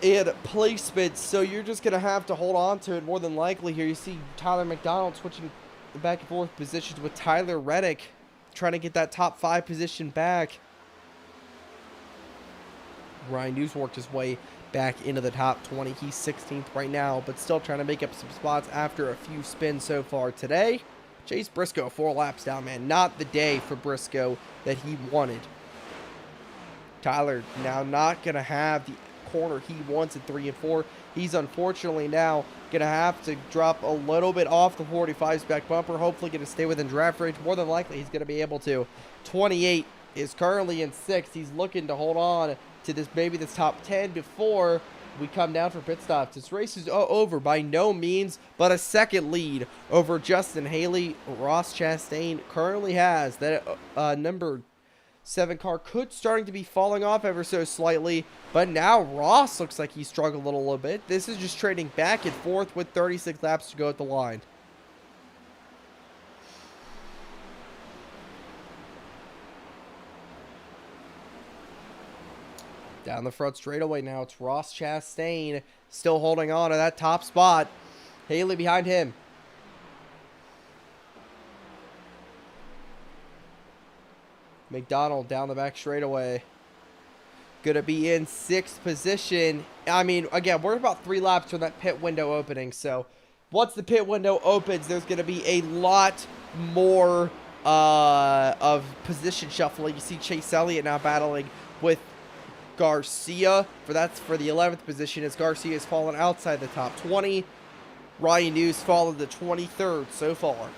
and placement. So you're just going to have to hold on to it more than likely here. You see Tyler McDonald switching the back and forth positions with Tyler Reddick, trying to get that top 5 position back. Ryan News worked his way back into the top 20. He's 16th right now, but still trying to make up some spots after a few spins so far today. Chase Briscoe 4 laps down, man. Not the day for Briscoe that he wanted. Tyler now not going to have the corner he wants in 3 and 4. He's unfortunately now going to have to drop a little bit off the 45's back bumper. Hopefully going to stay within draft range. More than likely he's going to be able to. 28 is currently in 6th. He's looking to hold on to this, maybe this top 10 before we come down for pit stops. This race is over by no means, but a second lead over Justin Haley. Ross Chastain currently has that number 7 car could starting to be falling off ever so slightly, but now Ross looks like he's struggled a little bit. This is just trading back and forth with 36 laps to go at the line. Down the front straightaway now, it's Ross Chastain still holding on to that top spot. Haley behind him. McDonald down the back straightaway. Gonna be in 6th position. I mean, again, we're about 3 laps from that pit window opening, so once the pit window opens, there's gonna be a lot more of position shuffling. You see Chase Elliott now battling with Garcia for the 11th position, as Garcia has fallen outside the top 20. Ryan News followed the 23rd so far.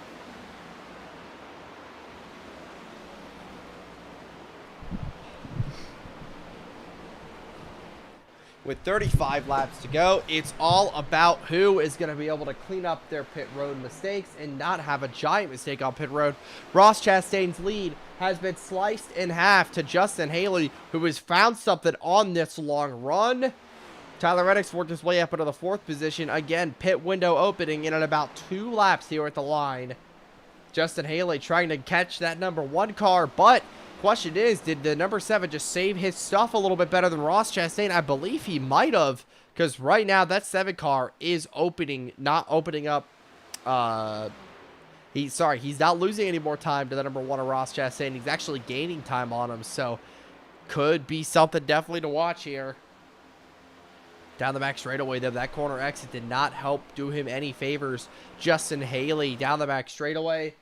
With 35 laps to go, it's all about who is going to be able to clean up their pit road mistakes and not have a giant mistake on pit road. Ross Chastain's lead has been sliced in half to Justin Haley, who has found something on this long run. Tyler Reddick's worked his way up into the 4th position. Again, pit window opening in at about 2 laps here at the line. Justin Haley trying to catch that number 1 car, but question is, did the number 7 just save his stuff a little bit better than Ross Chastain? I believe he might have, because right now that 7 car is not opening up He's not losing any more time to the number 1 of Ross Chastain. He's actually gaining time on him, so could be something definitely to watch here. Down the back straightaway, though, that corner exit did not help do him any favors. Justin Haley down the back straightaway,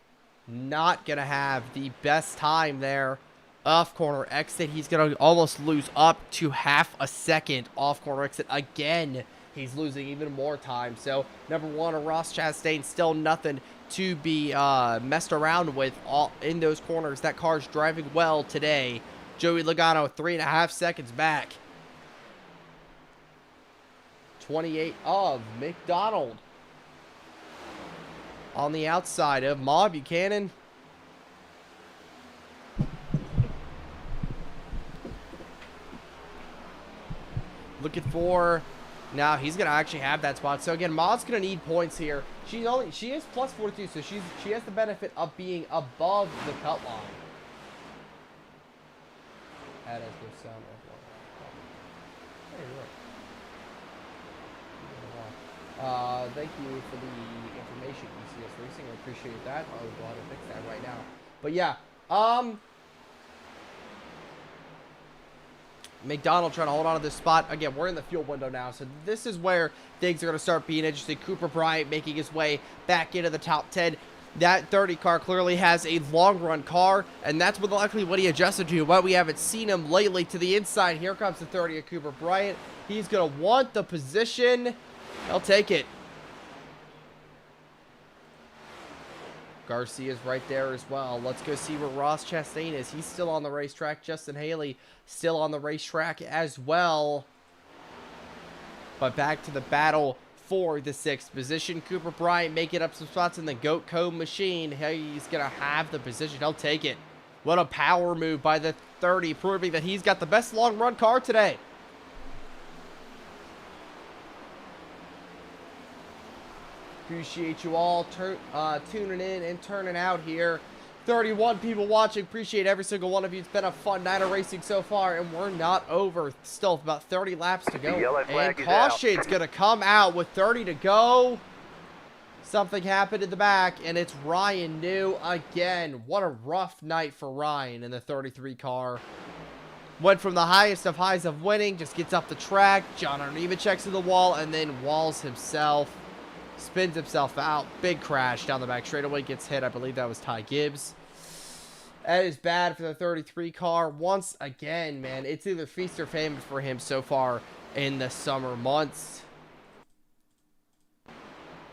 not going to have the best time there. Off corner exit, he's going to almost lose up to half a second. Off corner exit again, he's losing even more time. So number 1 of Ross Chastain, still nothing to be messed around with all in those corners. That car's driving well today. Joey Logano 3.5 seconds back. 28 of McDonald on the outside of Ma Buchanan. Looking for, now he's gonna actually have that spot. So again, Ma's gonna need points here. She is plus 42, so she has the benefit of being above the cut line. That is no sound. Thank you for the information, ECS Racing. I appreciate that. I'll go ahead and fix that right now. But yeah, McDonald trying to hold on to this spot. Again, we're in the fuel window now, so this is where things are going to start being interesting. Cooper Bryant making his way back into the top 10. That 30 car clearly has a long-run car, and that's what likely what he adjusted to, but we haven't seen him lately. To the inside, here comes the 30 of Cooper Bryant. He's going to want the position. He'll take it. Garcia's right there as well. Let's go see where Ross Chastain is. He's still on the racetrack. Justin Haley still on the racetrack as well. But back to the battle for the 6th position. Cooper Bryant making up some spots in the Goatco machine. He's going to have the position. He'll take it. What a power move by the 30, proving that he's got the best long-run car today. Appreciate you all tuning in and turning out here. 31 people watching. Appreciate every single one of you. It's been a fun night of racing so far, and we're not over. Still about 30 laps to go. And caution's going to come out with 30 to go. Something happened in the back, and it's Ryan New again. What a rough night for Ryan in the 33 car. Went from the highest of highs of winning, just gets up the track. John Arneva checks to the wall, and then walls himself. Spins himself out. Big crash down the back straightaway. Gets hit. I believe that was Ty Gibbs. That is bad for the 33 car. Once again, man, it's either feast or famine for him so far in the summer months.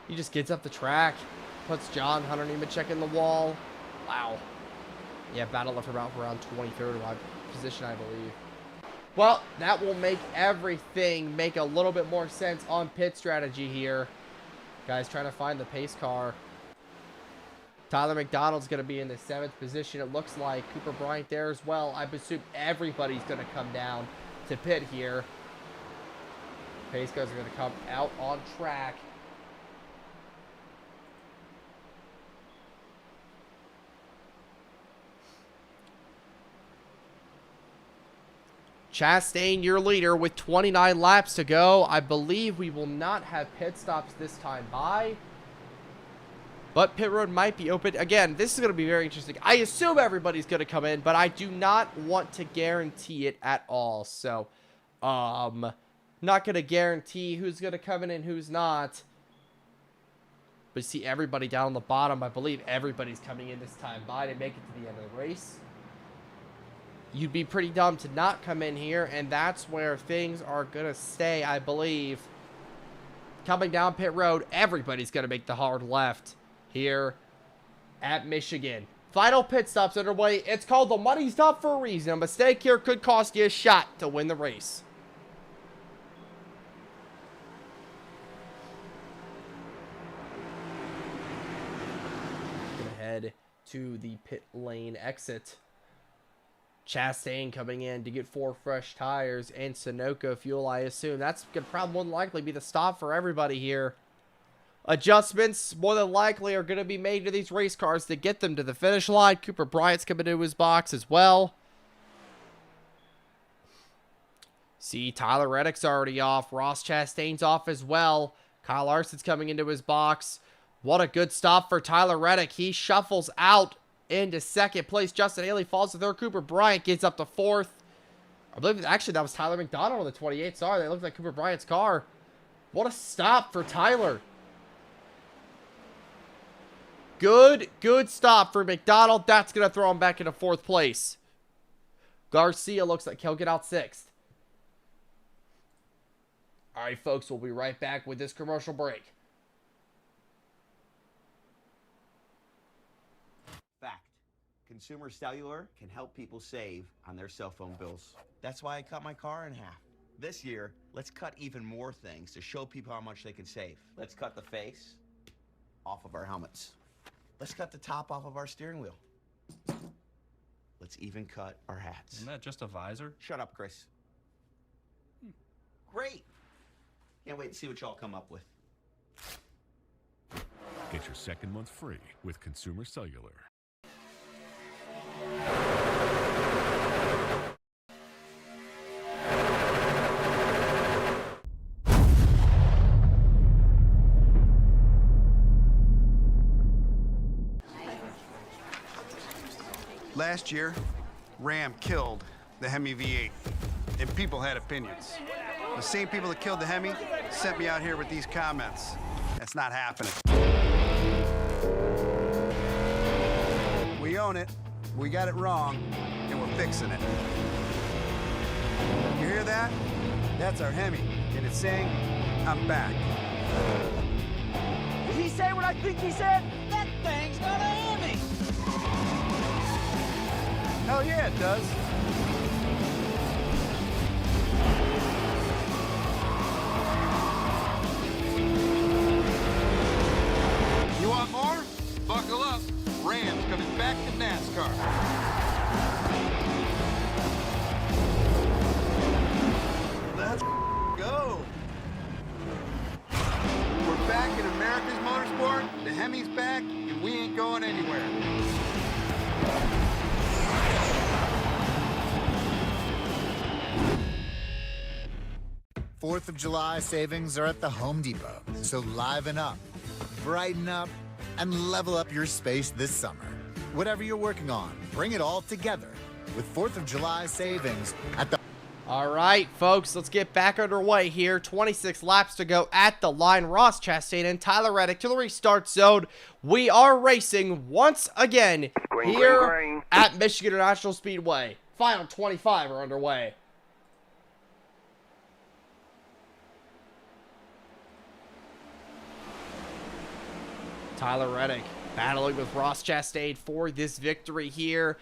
He just gets up the track. Puts John Hunter Nemechek in the wall. Wow. Yeah, battle left about around 23rd position, I believe. Well, that will make everything make a little bit more sense on pit strategy here. Guys trying to find the pace car. Tyler McDonald's going to be in the 7th position. It looks like Cooper Bryant there as well. I assume everybody's going to come down to pit here. Pace cars are going to come out on track. Chastain, your leader, with 29 laps to go. I believe we will not have pit stops this time by. But pit road might be open. Again, this is going to be very interesting. I assume everybody's going to come in, but I do not want to guarantee it at all. So, not going to guarantee who's going to come in and who's not. But see everybody down on the bottom. I believe everybody's coming in this time by to make it to the end of the race. You'd be pretty dumb to not come in here, and that's where things are going to stay, I believe. Coming down pit road, everybody's going to make the hard left here at Michigan. Final pit stops underway. It's called the money stop for a reason. A mistake here could cost you a shot to win the race. Gonna head to the pit lane exit. Chastain coming in to get 4 fresh tires and Sunoco fuel, I assume. That's going to probably more than likely be the stop for everybody here. Adjustments more than likely are going to be made to these race cars to get them to the finish line. Cooper Bryant's coming into his box as well. See, Tyler Reddick's already off. Ross Chastain's off as well. Kyle Larson's coming into his box. What a good stop for Tyler Reddick. He shuffles out into second place. Justin Haley falls to third. Cooper Bryant gets up to fourth. I believe, actually, that was Tyler McDonald on the 28. Sorry, that looked like Cooper Bryant's car. What a stop for Tyler. Good stop for McDonald. That's going to throw him back into fourth place. Garcia looks like he'll get out sixth. All right, folks, we'll be right back with this commercial break. Fact. Consumer Cellular can help people save on their cell phone bills. That's why I cut my car in half. This year, let's cut even more things to show people how much they can save. Let's cut the face off of our helmets. Let's cut the top off of our steering wheel. Let's even cut our hats. Isn't that just a visor? Shut up, Chris. Great. Can't wait to see what y'all come up with. Get your second month free with Consumer Cellular. Last year, Ram killed the Hemi V8, and people had opinions. The same people that killed the Hemi sent me out here with these comments. That's not happening. We own it, we got it wrong, and we're fixing it. You hear that? That's our Hemi, and it's saying, I'm back. Did he say what I think he said? That thing's not a Hemi! Hell yeah, it does. You want more? Buckle up. Ram's coming back to NASCAR. Let's go. We're back in America's motorsport. The Hemi's back, and we ain't going anywhere. 4th of July savings are at the Home Depot, so liven up, brighten up, and level up your space this summer. Whatever you're working on, bring it all together with 4th of July savings at the... All right, folks, let's get back underway here. 26 laps to go at the line. Ross Chastain and Tyler Reddick to the restart zone. We are racing once again here at Michigan International Speedway. Final 25 are underway. Tyler Reddick battling with Ross Chastain for this victory here.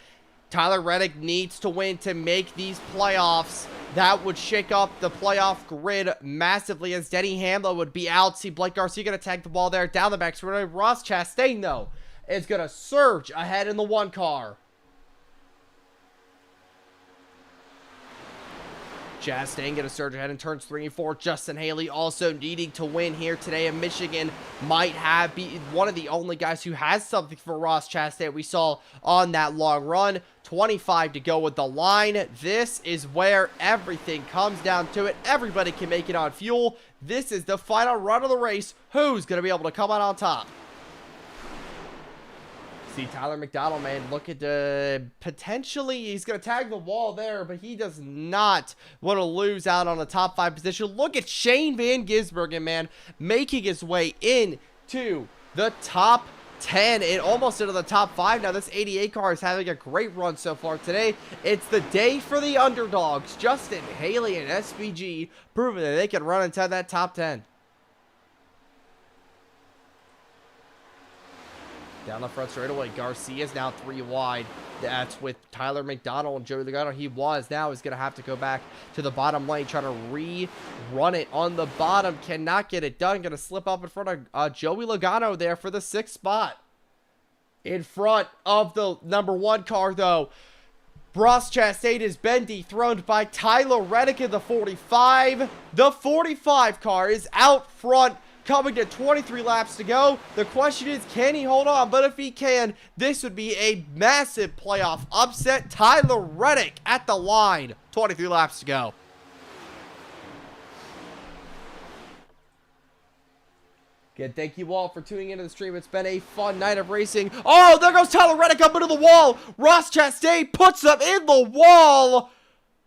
Tyler Reddick needs to win to make these playoffs. That would shake up the playoff grid massively as Denny Hamlin would be out. See Blake Garcia going to tag the ball there down the back. So Ross Chastain, though, is going to surge ahead in the one car. Chastain going to surge ahead in turns 3 and 4. Justin Haley also needing to win here today. And Michigan might have be one of the only guys who has something for Ross Chastain we saw on that long run. 25 to go with the line. This is where everything comes down to it. Everybody can make it on fuel. This is the final run of the race. Who's going to be able to come out on top? See Tyler McDonald, man, look at the potentially he's going to tag the wall there, but he does not want to lose out on the top 5 position. Look at Shane Van Gisbergen, man, making his way into the top 10 and almost into the top 5. Now this 88 car is having a great run so far today. It's the day for the underdogs. Justin Haley and SVG proving that they can run inside that top 10. Down the front straightaway, Garcia is now 3 wide. That's with Tyler McDonald and Joey Logano. He now is going to have to go back to the bottom lane, try to rerun it on the bottom. Cannot get it done. Going to slip up in front of Joey Logano there for the 6th spot. In front of the number 1 car, though, Ross Chastain has been dethroned by Tyler Reddick in the 45. The 45 car is out front, coming to 23 laps to go. The question is, can he hold on? But if he can, this would be a massive playoff upset. Tyler Reddick at the line. 23 laps to go. Again, thank you all for tuning into the stream. It's been a fun night of racing. Oh, there goes Tyler Reddick up into the wall. Ross Chastain puts him in the wall.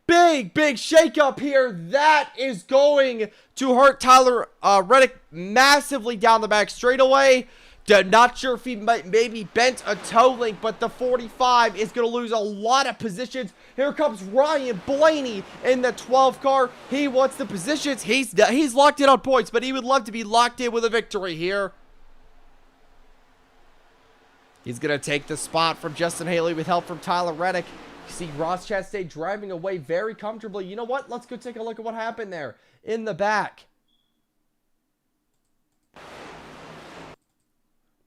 Big shakeup here. That is going to hurt Tyler Reddick massively down the back straightaway. Not sure if he maybe bent a toe link, but the 45 is going to lose a lot of positions. Here comes Ryan Blaney in the 12 car. He wants the positions. He's locked in on points, but he would love to be locked in with a victory here. He's going to take the spot from Justin Haley with help from Tyler Reddick. You see Ross Chastain driving away very comfortably. You know what? Let's go take a look at what happened there in the back.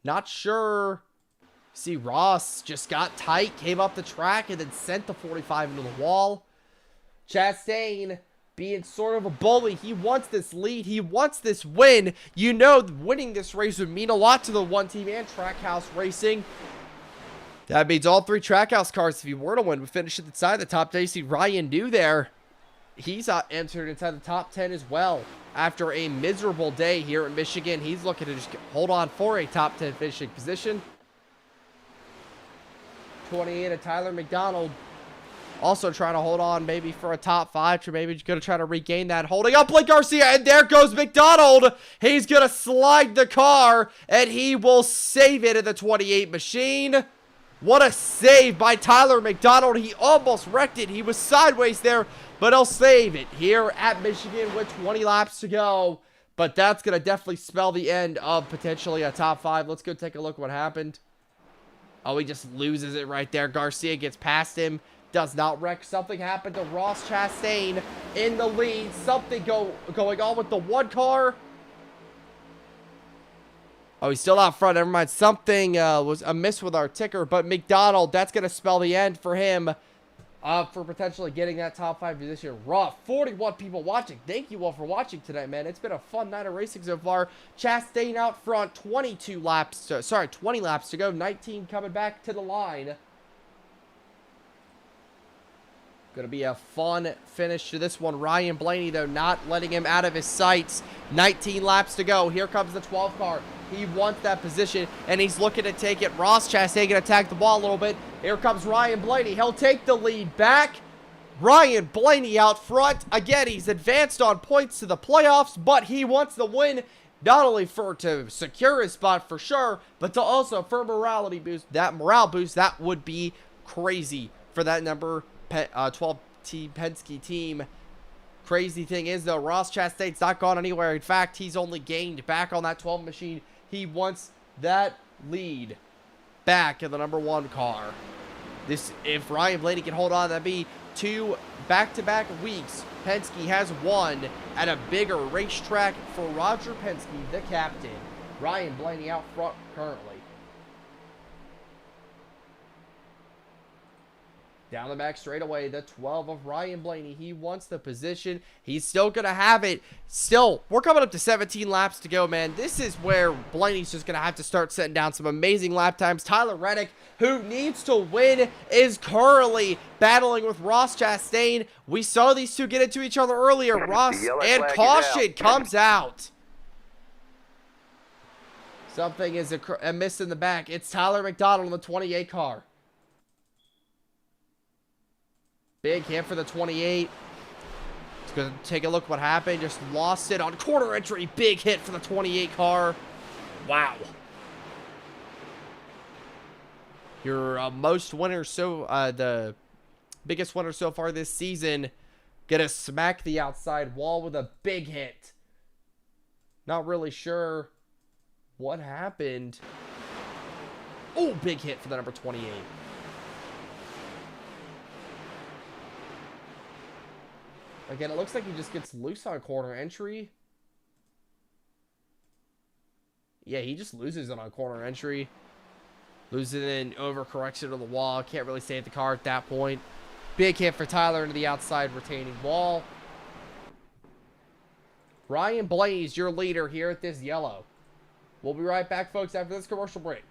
Not sure. See, Ross just got tight, came up the track, and then sent the 45 into the wall. Chastain being sort of a bully. He wants this lead. He wants this win. You know, winning this race would mean a lot to the one team and Trackhouse Racing. That means all three Trackhouse cars, if you were to win, would finish at the side of the top 10. You see Ryan New there. He's entered inside the top 10 as well. After a miserable day here in Michigan, he's looking to just hold on for a top 10 finishing position. 28 of Tyler McDonald. Also trying to hold on maybe for a top 5. Or maybe going to try to regain that. Holding up Blake Garcia. And there goes McDonald. He's going to slide the car. And he will save it in the 28 machine. What a save by Tyler McDonald. He almost wrecked it. He was sideways there. But he'll save it here at Michigan with 20 laps to go. But that's going to definitely spell the end of potentially a top 5. Let's go take a look at what happened. Oh, he just loses it right there. Garcia gets past him. Does not wreck. Something happened to Ross Chastain in the lead. Something going on with the one car. Oh, he's still out front. Never mind. Something was amiss with our ticker. But McDonald, that's going to spell the end for him. For potentially getting that top 5 position. Raw, 41 people watching. Thank you all for watching tonight, man. It's been a fun night of racing so far. Chastain out front, 20 laps to go. 19 coming back to the line. Going to be a fun finish to this one. Ryan Blaney, though, not letting him out of his sights. 19 laps to go. Here comes the 12 car. He wants that position, and he's looking to take it. Ross Chastain going to attack the ball a little bit. Here comes Ryan Blaney. He'll take the lead back. Ryan Blaney out front. Again, he's advanced on points to the playoffs, but he wants the win, not only to secure his spot for sure, but to also for morale boost. That would be crazy for that number 12 team Penske team. Crazy thing is, though, Ross Chastain's not gone anywhere. In fact, he's only gained back on that 12 machine. He wants that lead back in the number 1 car. If Ryan Blaney can hold on, that'd be 2 back-to-back weeks. Penske has won at a bigger racetrack for Roger Penske, the captain. Ryan Blaney out front currently. Down the back straightaway, the 12 of Ryan Blaney. He wants the position. He's still going to have it. Still, we're coming up to 17 laps to go, man. This is where Blaney's just going to have to start setting down some amazing lap times. Tyler Reddick, who needs to win, is currently battling with Ross Chastain. We saw these two get into each other earlier. Ross, and caution comes out. Something is a miss in the back. It's Tyler McDonald in the 28 car. Big hit for the 28. Let's go take a look what happened. Just lost it on corner entry. Big hit for the 28 car. Wow. Your the biggest winner so far this season, gonna smack the outside wall with a big hit. Not really sure what happened. Oh, big hit for the number 28. Again, it looks like he just gets loose on corner entry. Yeah, he just loses it on corner entry. Loses it in overcorrection to the wall. Can't really save the car at that point. Big hit for Tyler into the outside retaining wall. Ryan Blaney's your leader here at this yellow. We'll be right back, folks, after this commercial break.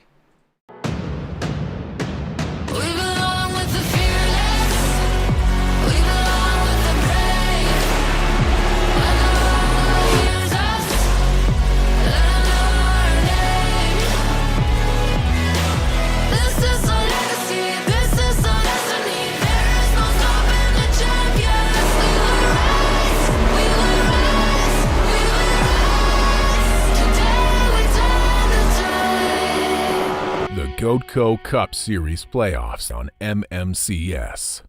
Goatco Cup Series playoffs on MMCS.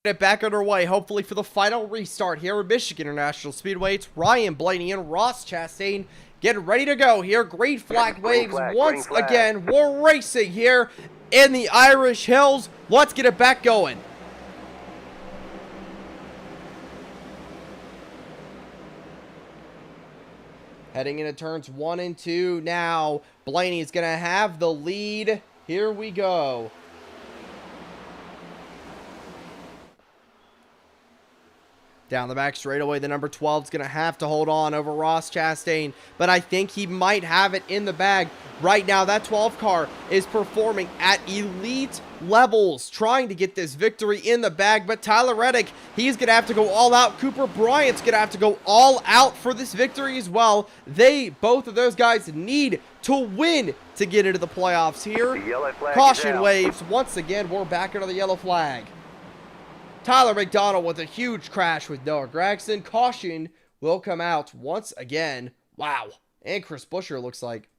Get back underway, hopefully for the final restart here at Michigan International Speedway. It's Ryan Blaney and Ross Chastain getting ready to go here. Green flag waves once again. We're racing here in the Irish Hills. Let's get it back going. Heading into turns 1 and 2 now. Blaney is going to have the lead. Here we go. Down the back straightaway, the number 12 is going to have to hold on over Ross Chastain, but I think he might have it in the bag. Right now, that 12 car is performing at elite levels, trying to get this victory in the bag, but Tyler Reddick, he's going to have to go all out. Cooper Bryant's going to have to go all out for this victory as well. Both of those guys need to win to get into the playoffs here. Caution waves. Once again, we're back under the yellow flag. Tyler McDonald with a huge crash with Noah Gragson. Caution will come out once again. Wow. And Chris Buescher looks like.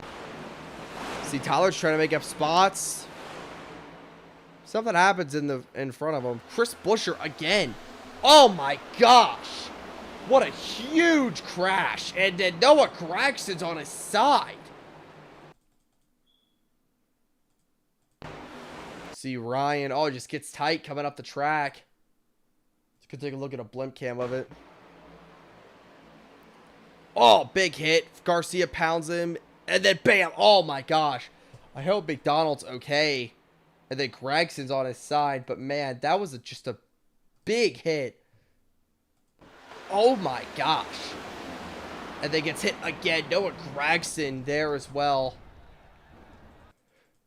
See, Tyler's trying to make up spots. Something happens in front of him. Chris Buescher again. Oh my gosh. What a huge crash. And then Noah Gragson's on his side. See Ryan. Oh, just gets tight coming up the track. Could take a look at a blimp cam of it. Oh, big hit. Garcia pounds him. And then bam. Oh my gosh. I hope McDonald's okay. And then Gregson's on his side. But man, that was just a big hit. Oh my gosh. And then gets hit again. Noah Gragson there as well.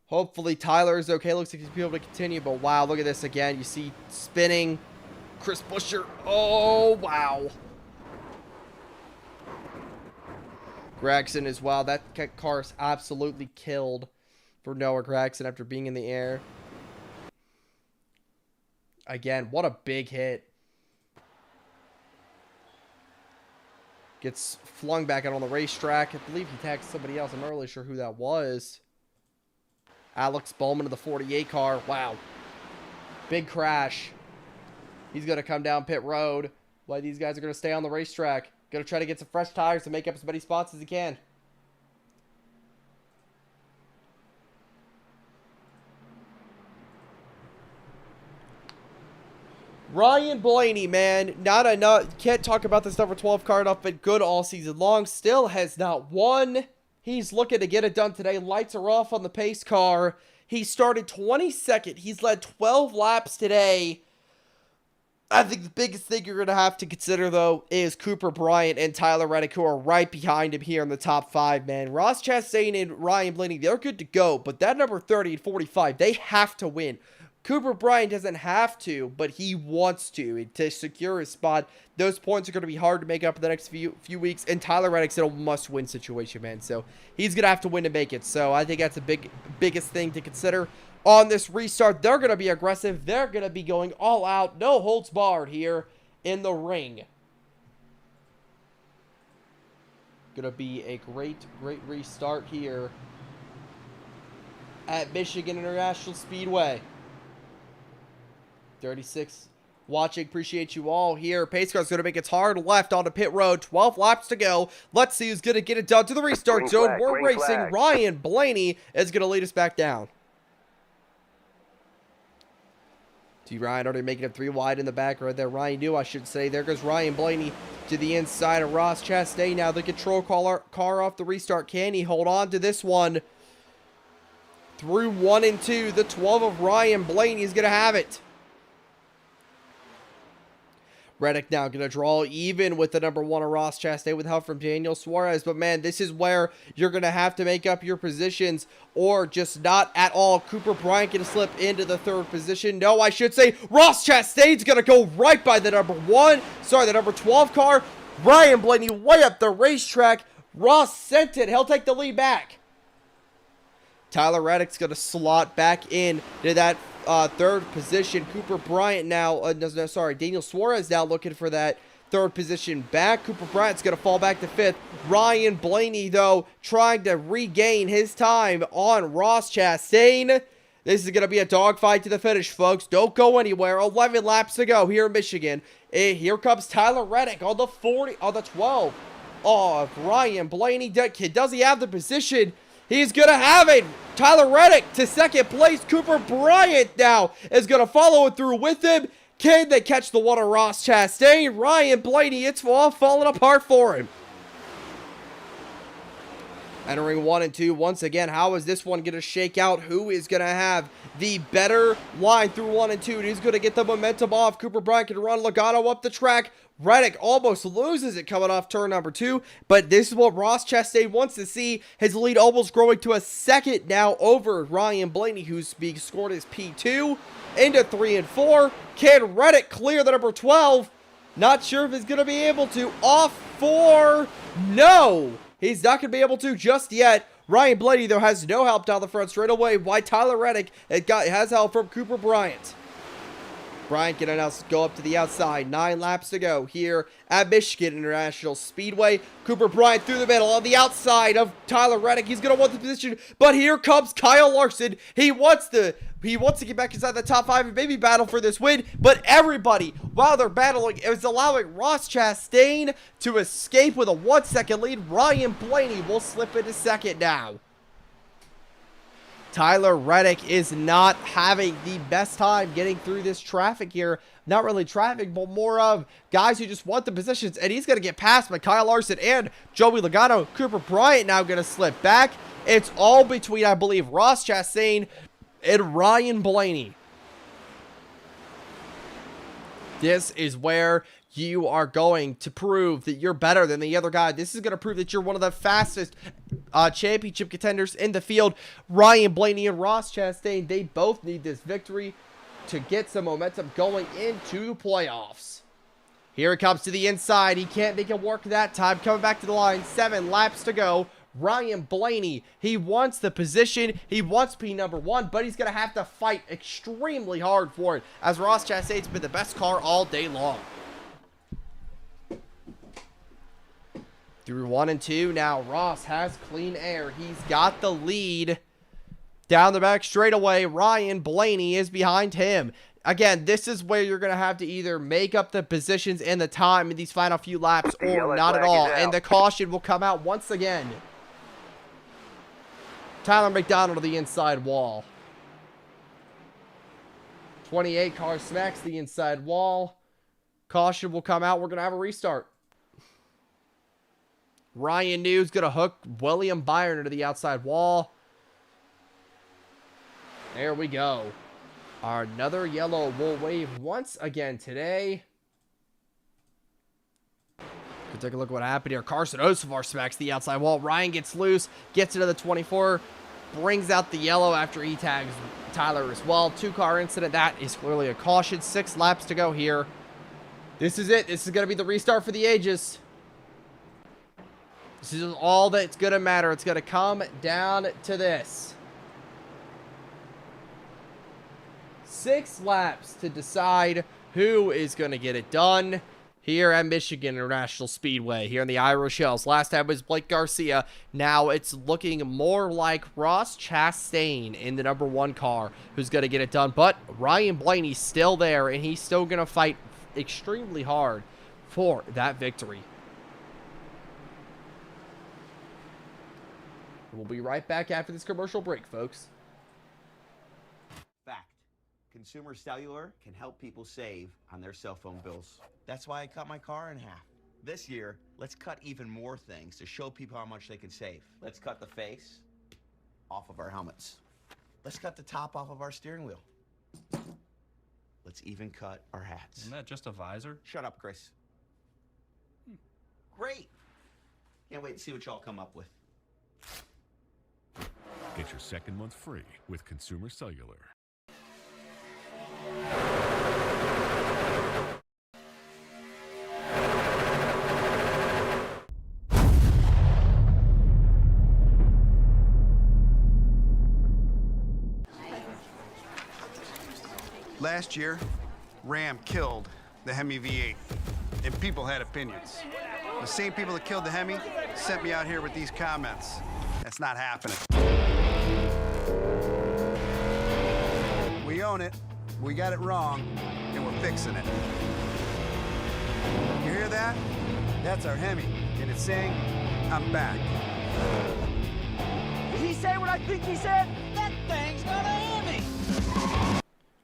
Hopefully Tyler is okay. Looks like he's able to continue. But wow, look at this again. You see spinning. Chris Buescher. Oh, wow. Gragson as well. That car is absolutely killed for Noah Gragson after being in the air. Again, what a big hit. Gets flung back out on the racetrack. I believe he tagged somebody else. I'm not really sure who that was. Alex Bowman of the 48 car. Wow. Big crash. He's going to come down pit road while these guys are going to stay on the racetrack. Going to try to get some fresh tires to make up as many spots as he can. Ryan Blaney, man, not enough. Can't talk about this number 12 car enough, but good all season long. Still has not won. He's looking to get it done today. Lights are off on the pace car. He started 22nd. He's led 12 laps today. I think the biggest thing you're going to have to consider, though, is Cooper Bryant and Tyler Reddick, who are right behind him here in the top 5, man. Ross Chastain and Ryan Blaney, they're good to go, but that number 30 and 45, they have to win. Cooper Bryant doesn't have to, but he wants to secure his spot. Those points are going to be hard to make up in the next few weeks, and Tyler Reddick's in a must-win situation, man. So he's going to have to win to make it. So I think that's the biggest thing to consider. On this restart, they're going to be aggressive. They're going to be going all out. No holds barred here in the ring. Going to be a great restart here at Michigan International Speedway. 36 watching. Appreciate you all here. Pace car's going to make its hard left onto pit road. 12 laps to go. Let's see who's going to get it done to the restart zone. We're racing. Ryan Blaney is going to lead us back down. Ryan already making it 3 wide in the back right there. Ryan knew, I should say. There goes Ryan Blaney to the inside of Ross Chastain. Now the control car off the restart. Can he hold on to this one? Through 1 and 2, the 12 of Ryan Blaney is going to have it. Reddick now going to draw even with the number 1 of Ross Chastain with help from Daniel Suarez. But, man, this is where you're going to have to make up your positions or just not at all. Cooper Bryant going to slip into the 3rd position. No, I should say Ross Chastain's going to go right by the number 12 car. Ryan Blaney way up the racetrack. Ross sent it. He'll take the lead back. Tyler Reddick's going to slot back in to that 3rd position. Cooper Bryant now, Daniel Suarez now looking for that 3rd position back. Cooper Bryant's going to fall back to 5th. Ryan Blaney, though, trying to regain his time on Ross Chastain. This is going to be a dogfight to the finish, folks. Don't go anywhere. 11 laps to go here in Michigan. Here comes Tyler Reddick on the 12 of Ryan Blaney. Does he have the position? He's going to have it. Tyler Reddick to 2nd place. Cooper Bryant now is going to follow it through with him. Can they catch the one of Ross Chastain? Ryan Blaney, it's all falling apart for him. Entering 1 and 2 once again. How is this one going to shake out? Who is going to have the better line through 1 and 2? Who's going to get the momentum off? Cooper Bryant can run Logano up the track. Reddick almost loses it coming off turn number 2, but this is what Ross Chastain wants to see. His lead almost growing to a 2nd now over Ryan Blaney, who's being scored as P2 into 3 and 4. Can Reddick clear the number 12? Not sure if he's going to be able to. Off 4. No, he's not going to be able to just yet. Ryan Blaney, though, has no help down the front straight away. Why Tyler Reddick has help from Cooper Bryant. Bryant can now go up to the outside. 9 laps to go here at Michigan International Speedway. Cooper Bryant through the middle on the outside of Tyler Reddick. He's going to want the position, but here comes Kyle Larson. He wants to get back inside the top 5 and maybe battle for this win, but everybody, while they're battling, is allowing Ross Chastain to escape with a 1-second lead. Ryan Blaney will slip into 2nd now. Tyler Reddick is not having the best time getting through this traffic here. Not really traffic, but more of guys who just want the positions. And he's going to get passed by Kyle Larson and Joey Logano. Cooper Bryant now going to slip back. It's all between, I believe, Ross Chastain and Ryan Blaney. This is where you are going to prove that you're better than the other guy. This is going to prove that you're one of the fastest championship contenders in the field. Ryan Blaney and Ross Chastain, they both need this victory to get some momentum going into the playoffs. Here it comes to the inside. He can't make it work that time. Coming back to the line. 7 laps to go. Ryan Blaney, he wants the position. He wants P number 1, but he's going to have to fight extremely hard for it, as Ross Chastain's been the best car all day long. Through 1 and 2, now Ross has clean air. He's got the lead. Down the back straightaway, Ryan Blaney is behind him. Again, this is where you're going to have to either make up the positions and the time in these final few laps or not at all. And the caution will come out once again. Tyler McDonald to the inside wall. 28 car smacks the inside wall. Caution will come out. We're going to have a restart. Ryan New's going to hook William Byron into the outside wall. There we go. Another yellow will wave once again today. We'll take a look at what happened here. Carson Osavar smacks the outside wall. Ryan gets loose, gets into the 24, brings out the yellow after he tags Tyler as well. 2-car incident. That is clearly a caution. 6 laps to go here. This is it. This is going to be the restart for the ages. This is all that's going to matter. It's going to come down to this. 6 laps to decide who is going to get it done here at Michigan International Speedway, here in the iRochelles. Last time was Blake Garcia. Now it's looking more like Ross Chastain in the number 1 car who's going to get it done. But Ryan Blaney's still there, and he's still going to fight extremely hard for that victory. We'll be right back after this commercial break, folks. Fact. Consumer Cellular can help people save on their cell phone bills. That's why I cut my car in half. This year, let's cut even more things to show people how much they can save. Let's cut the face off of our helmets. Let's cut the top off of our steering wheel. Let's even cut our hats. Isn't that just a visor? Shut up, Chris. Great. Can't wait to see what y'all come up with. Get your second month free with Consumer Cellular. Last year, Ram killed the Hemi V8, and people had opinions. The same people that killed the Hemi sent me out here with these comments. That's not happening. We own it, we got it wrong, and we're fixing it. You hear that? That's our Hemi, and it's saying, I'm back. Did he say what I think he said? That thing's got a Hemi!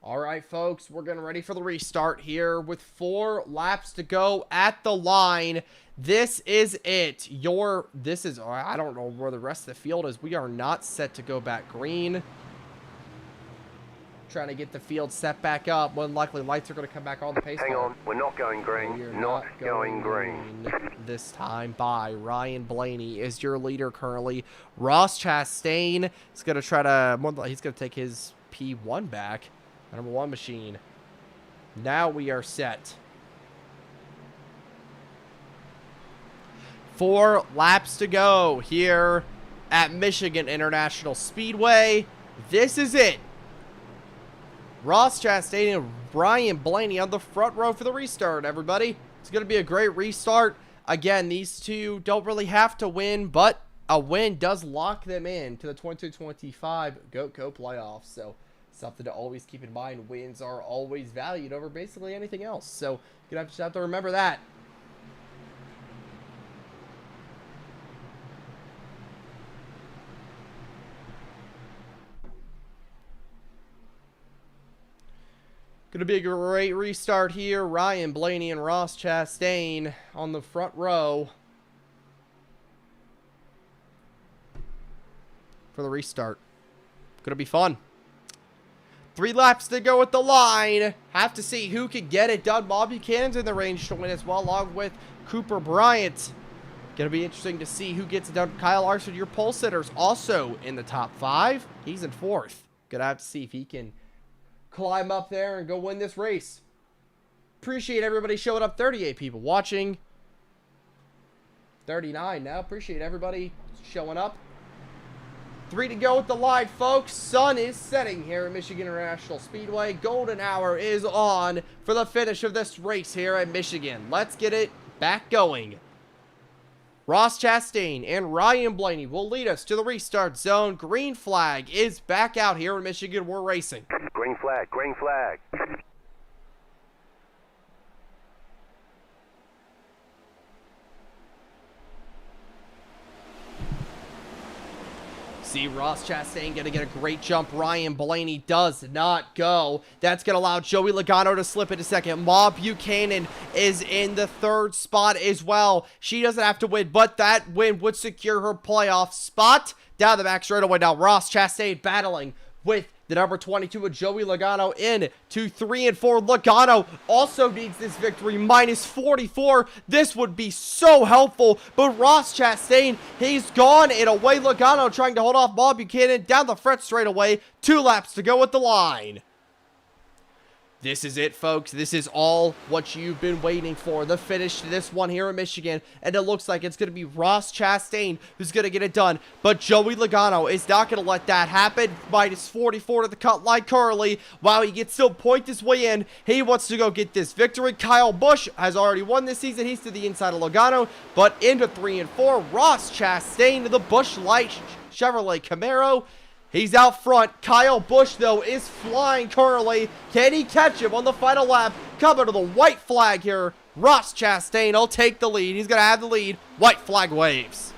All right, folks, we're getting ready for the restart here with 4 laps to go at the line. This is it. I don't know where the rest of the field is. We are not set to go back green. Trying to get the field set back up. When likely lights are going to come back on the pace. Hang on, we're not going green. We're not going green. This time by Ryan Blaney is your leader currently. Ross Chastain is going to try to, he's going to take his P1 back. Number 1 machine. Now we are set. 4 laps to go here at Michigan International Speedway. This is it. Ross Chastain and Brian Blaney on the front row for the restart, everybody. It's going to be a great restart. Again, these two don't really have to win, but a win does lock them in to the 2025 Goatco playoffs. So something to always keep in mind. Wins are always valued over basically anything else. So you're going to have to remember that. Going to be a great restart here. Ryan Blaney and Ross Chastain on the front row for the restart. Going to be fun. 3 laps to go at the line. Have to see who can get it done. Bob Buchanan's in the range to win as well, along with Cooper Bryant. Going to be interesting to see who gets it done. Kyle Larson, your pole sitter's also in the top 5. He's in 4th. Going to have to see if he can climb up there and go win this race. Appreciate everybody showing up. 38 people watching. 39 now. Appreciate everybody showing up. 3 to go at the line, folks. Sun is setting here at Michigan International Speedway. Golden hour is on for the finish of this race here at Michigan. Let's get it back going. Ross Chastain and Ryan Blaney will lead us to the restart zone. Green flag is back out here in Michigan. We're racing. Green flag, green flag. See Ross Chastain going to get a great jump. Ryan Blaney does not go. That's going to allow Joey Logano to slip into second. Ma Buchanan is in the 3rd spot as well. She doesn't have to win, but that win would secure her playoff spot. Down the back straightaway now. Ross Chastain battling with the number 22 of Joey Logano in to 3 and 4. Logano also needs this victory. Minus 44. This would be so helpful. But Ross Chastain, he's gone and away. Logano trying to hold off Bob Buchanan down the front straightaway. 2 laps to go at the line. This is it, folks. This is all what you've been waiting for. The finish to this one here in Michigan. And it looks like it's going to be Ross Chastain who's going to get it done. But Joey Logano is not going to let that happen. Minus 44 to the cut line currently. While he gets still point his way in, he wants to go get this victory. Kyle Busch has already won this season. He's to the inside of Logano. But into 3 and 4, Ross Chastain to the Busch Light Chevrolet Camaro. He's out front. Kyle Busch, though, is flying currently. Can he catch him on the final lap? Coming to the white flag here. Ross Chastain will take the lead. He's going to have the lead. White flag waves.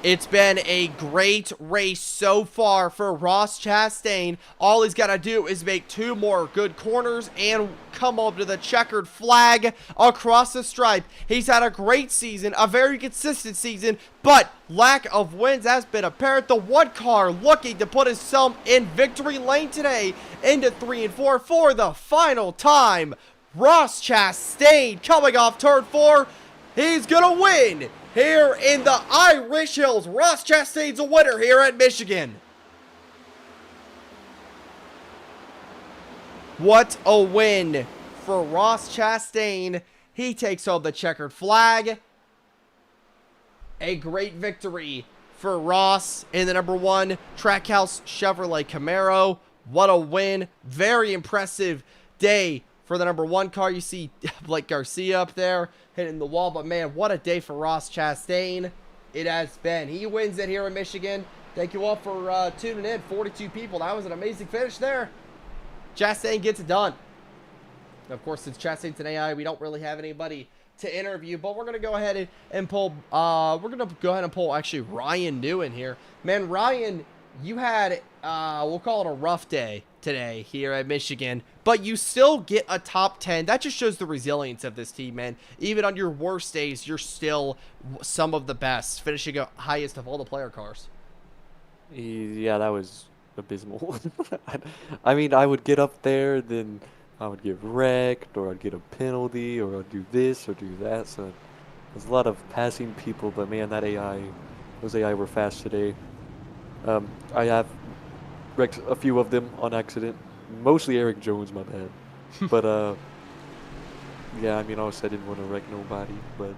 It's been a great race so far for Ross Chastain. All he's got to do is make 2 more good corners and come up to the checkered flag across the stripe. He's had a great season, a very consistent season, but lack of wins has been apparent. The one car looking to put himself in victory lane today into 3 and 4 for the final time. Ross Chastain coming off turn 4. He's going to win here in the Irish Hills. Ross Chastain's a winner here at Michigan. What a win for Ross Chastain. He takes home the checkered flag. A great victory for Ross in the number 1 Trackhouse Chevrolet Camaro. What a win. Very impressive day for the number 1 car. You see Blake Garcia up there hitting the wall, but man, what a day for Ross Chastain it has been. He wins it here in Michigan. Thank you all for tuning in. 42 people. That was an amazing finish there. Chastain gets it done. Of course, since Chastain's an AI, we don't really have anybody to interview, but we're going to go ahead and pull, actually Ryan New in here. Man, Ryan, you had, we'll call it a rough day today here at Michigan, but you still get a top 10. That just shows the resilience of this team, man. Even on your worst days, you're still some of the best, finishing highest of all the player cars. Yeah, that was abysmal. I mean, I would get up there, then I would get wrecked, or I'd get a penalty, or I'd do this or do that. So there's a lot of passing people, but man, those AI were fast today. I have wrecked a few of them on accident. Mostly Eric Jones, my bad. But, yeah, I mean, obviously I didn't want to wreck nobody, but,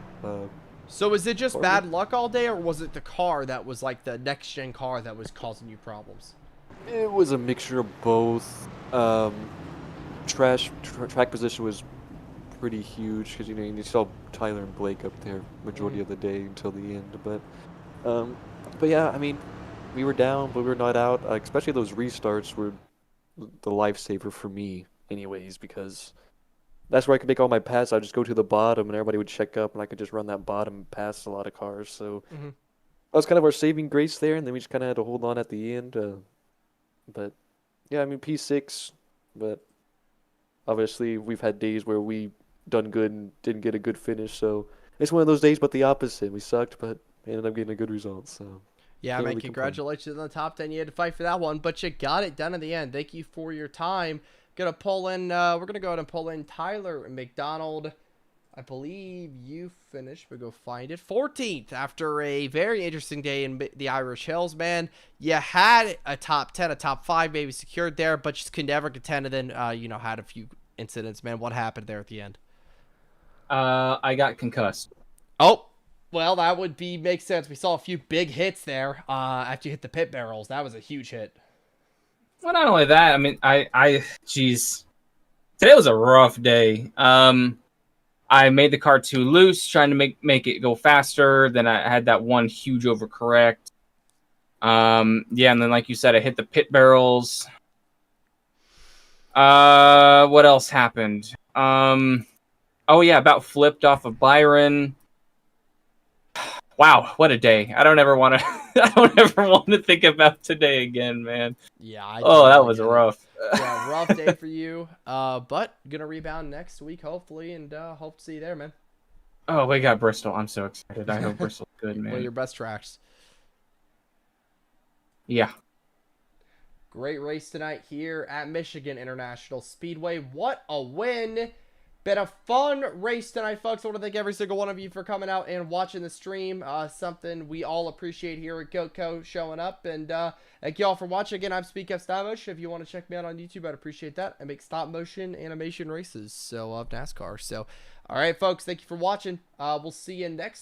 so is it just bad luck all day, or was it the car that was like the next-gen car that was causing you problems? it was a mixture of both. Track position was pretty huge, because, you saw Tyler and Blake up there majority of the day until the end, but yeah, I mean, we were down, but we were not out. Especially those restarts were the lifesaver for me, anyways, because that's where I could make all my passes. I'd just go to the bottom, and everybody would check up, and I could just run that bottom past a lot of cars. So that was kind of our saving grace there, and then we just kind of had to hold on at the end. But yeah, I mean, P6, but obviously we've had days where we done good and didn't get a good finish. So it's one of those days, but the opposite. We sucked, but we ended up getting a good result. So. Yeah, man, congratulations on the top 10. You had to fight for that one, but you got it done in the end. Thank you for your time. Gonna pull in, we're gonna go ahead and pull in Tyler McDonald. I believe you finished, but go find it. 14th after a very interesting day in the Irish Hills, man. You had a top 10, a top 5 maybe secured there, but just could never contend, and then, had a few incidents, man. What happened there at the end? I got concussed. Oh. Well, that would make sense. We saw a few big hits there after you hit the pit barrels. That was a huge hit. Well, not only that, I mean, jeez. Today was a rough day. I made the car too loose, trying to make it go faster. Then I had that one huge overcorrect. Yeah, and then like you said, I hit the pit barrels. What else happened? Oh yeah, about flipped off of Byron. Wow, what a day! I don't ever want to think about today again, man. Yeah. That was rough. Yeah, rough day for you. But gonna rebound next week, hopefully, and hope to see you there, man. Oh, we got Bristol. I'm so excited. I hope Bristol's good, man. One of your best tracks. Yeah. Great race tonight here at Michigan International Speedway. What a win! Been a fun race tonight, folks. I want to thank every single one of you for coming out and watching the stream. Something we all appreciate here at Goatco, showing up. And thank you all for watching. Again, I'm Speak Up Stop Motion. If you want to check me out on YouTube, I'd appreciate that. I make stop motion animation races of NASCAR. So, all right, folks, thank you for watching. We'll see you next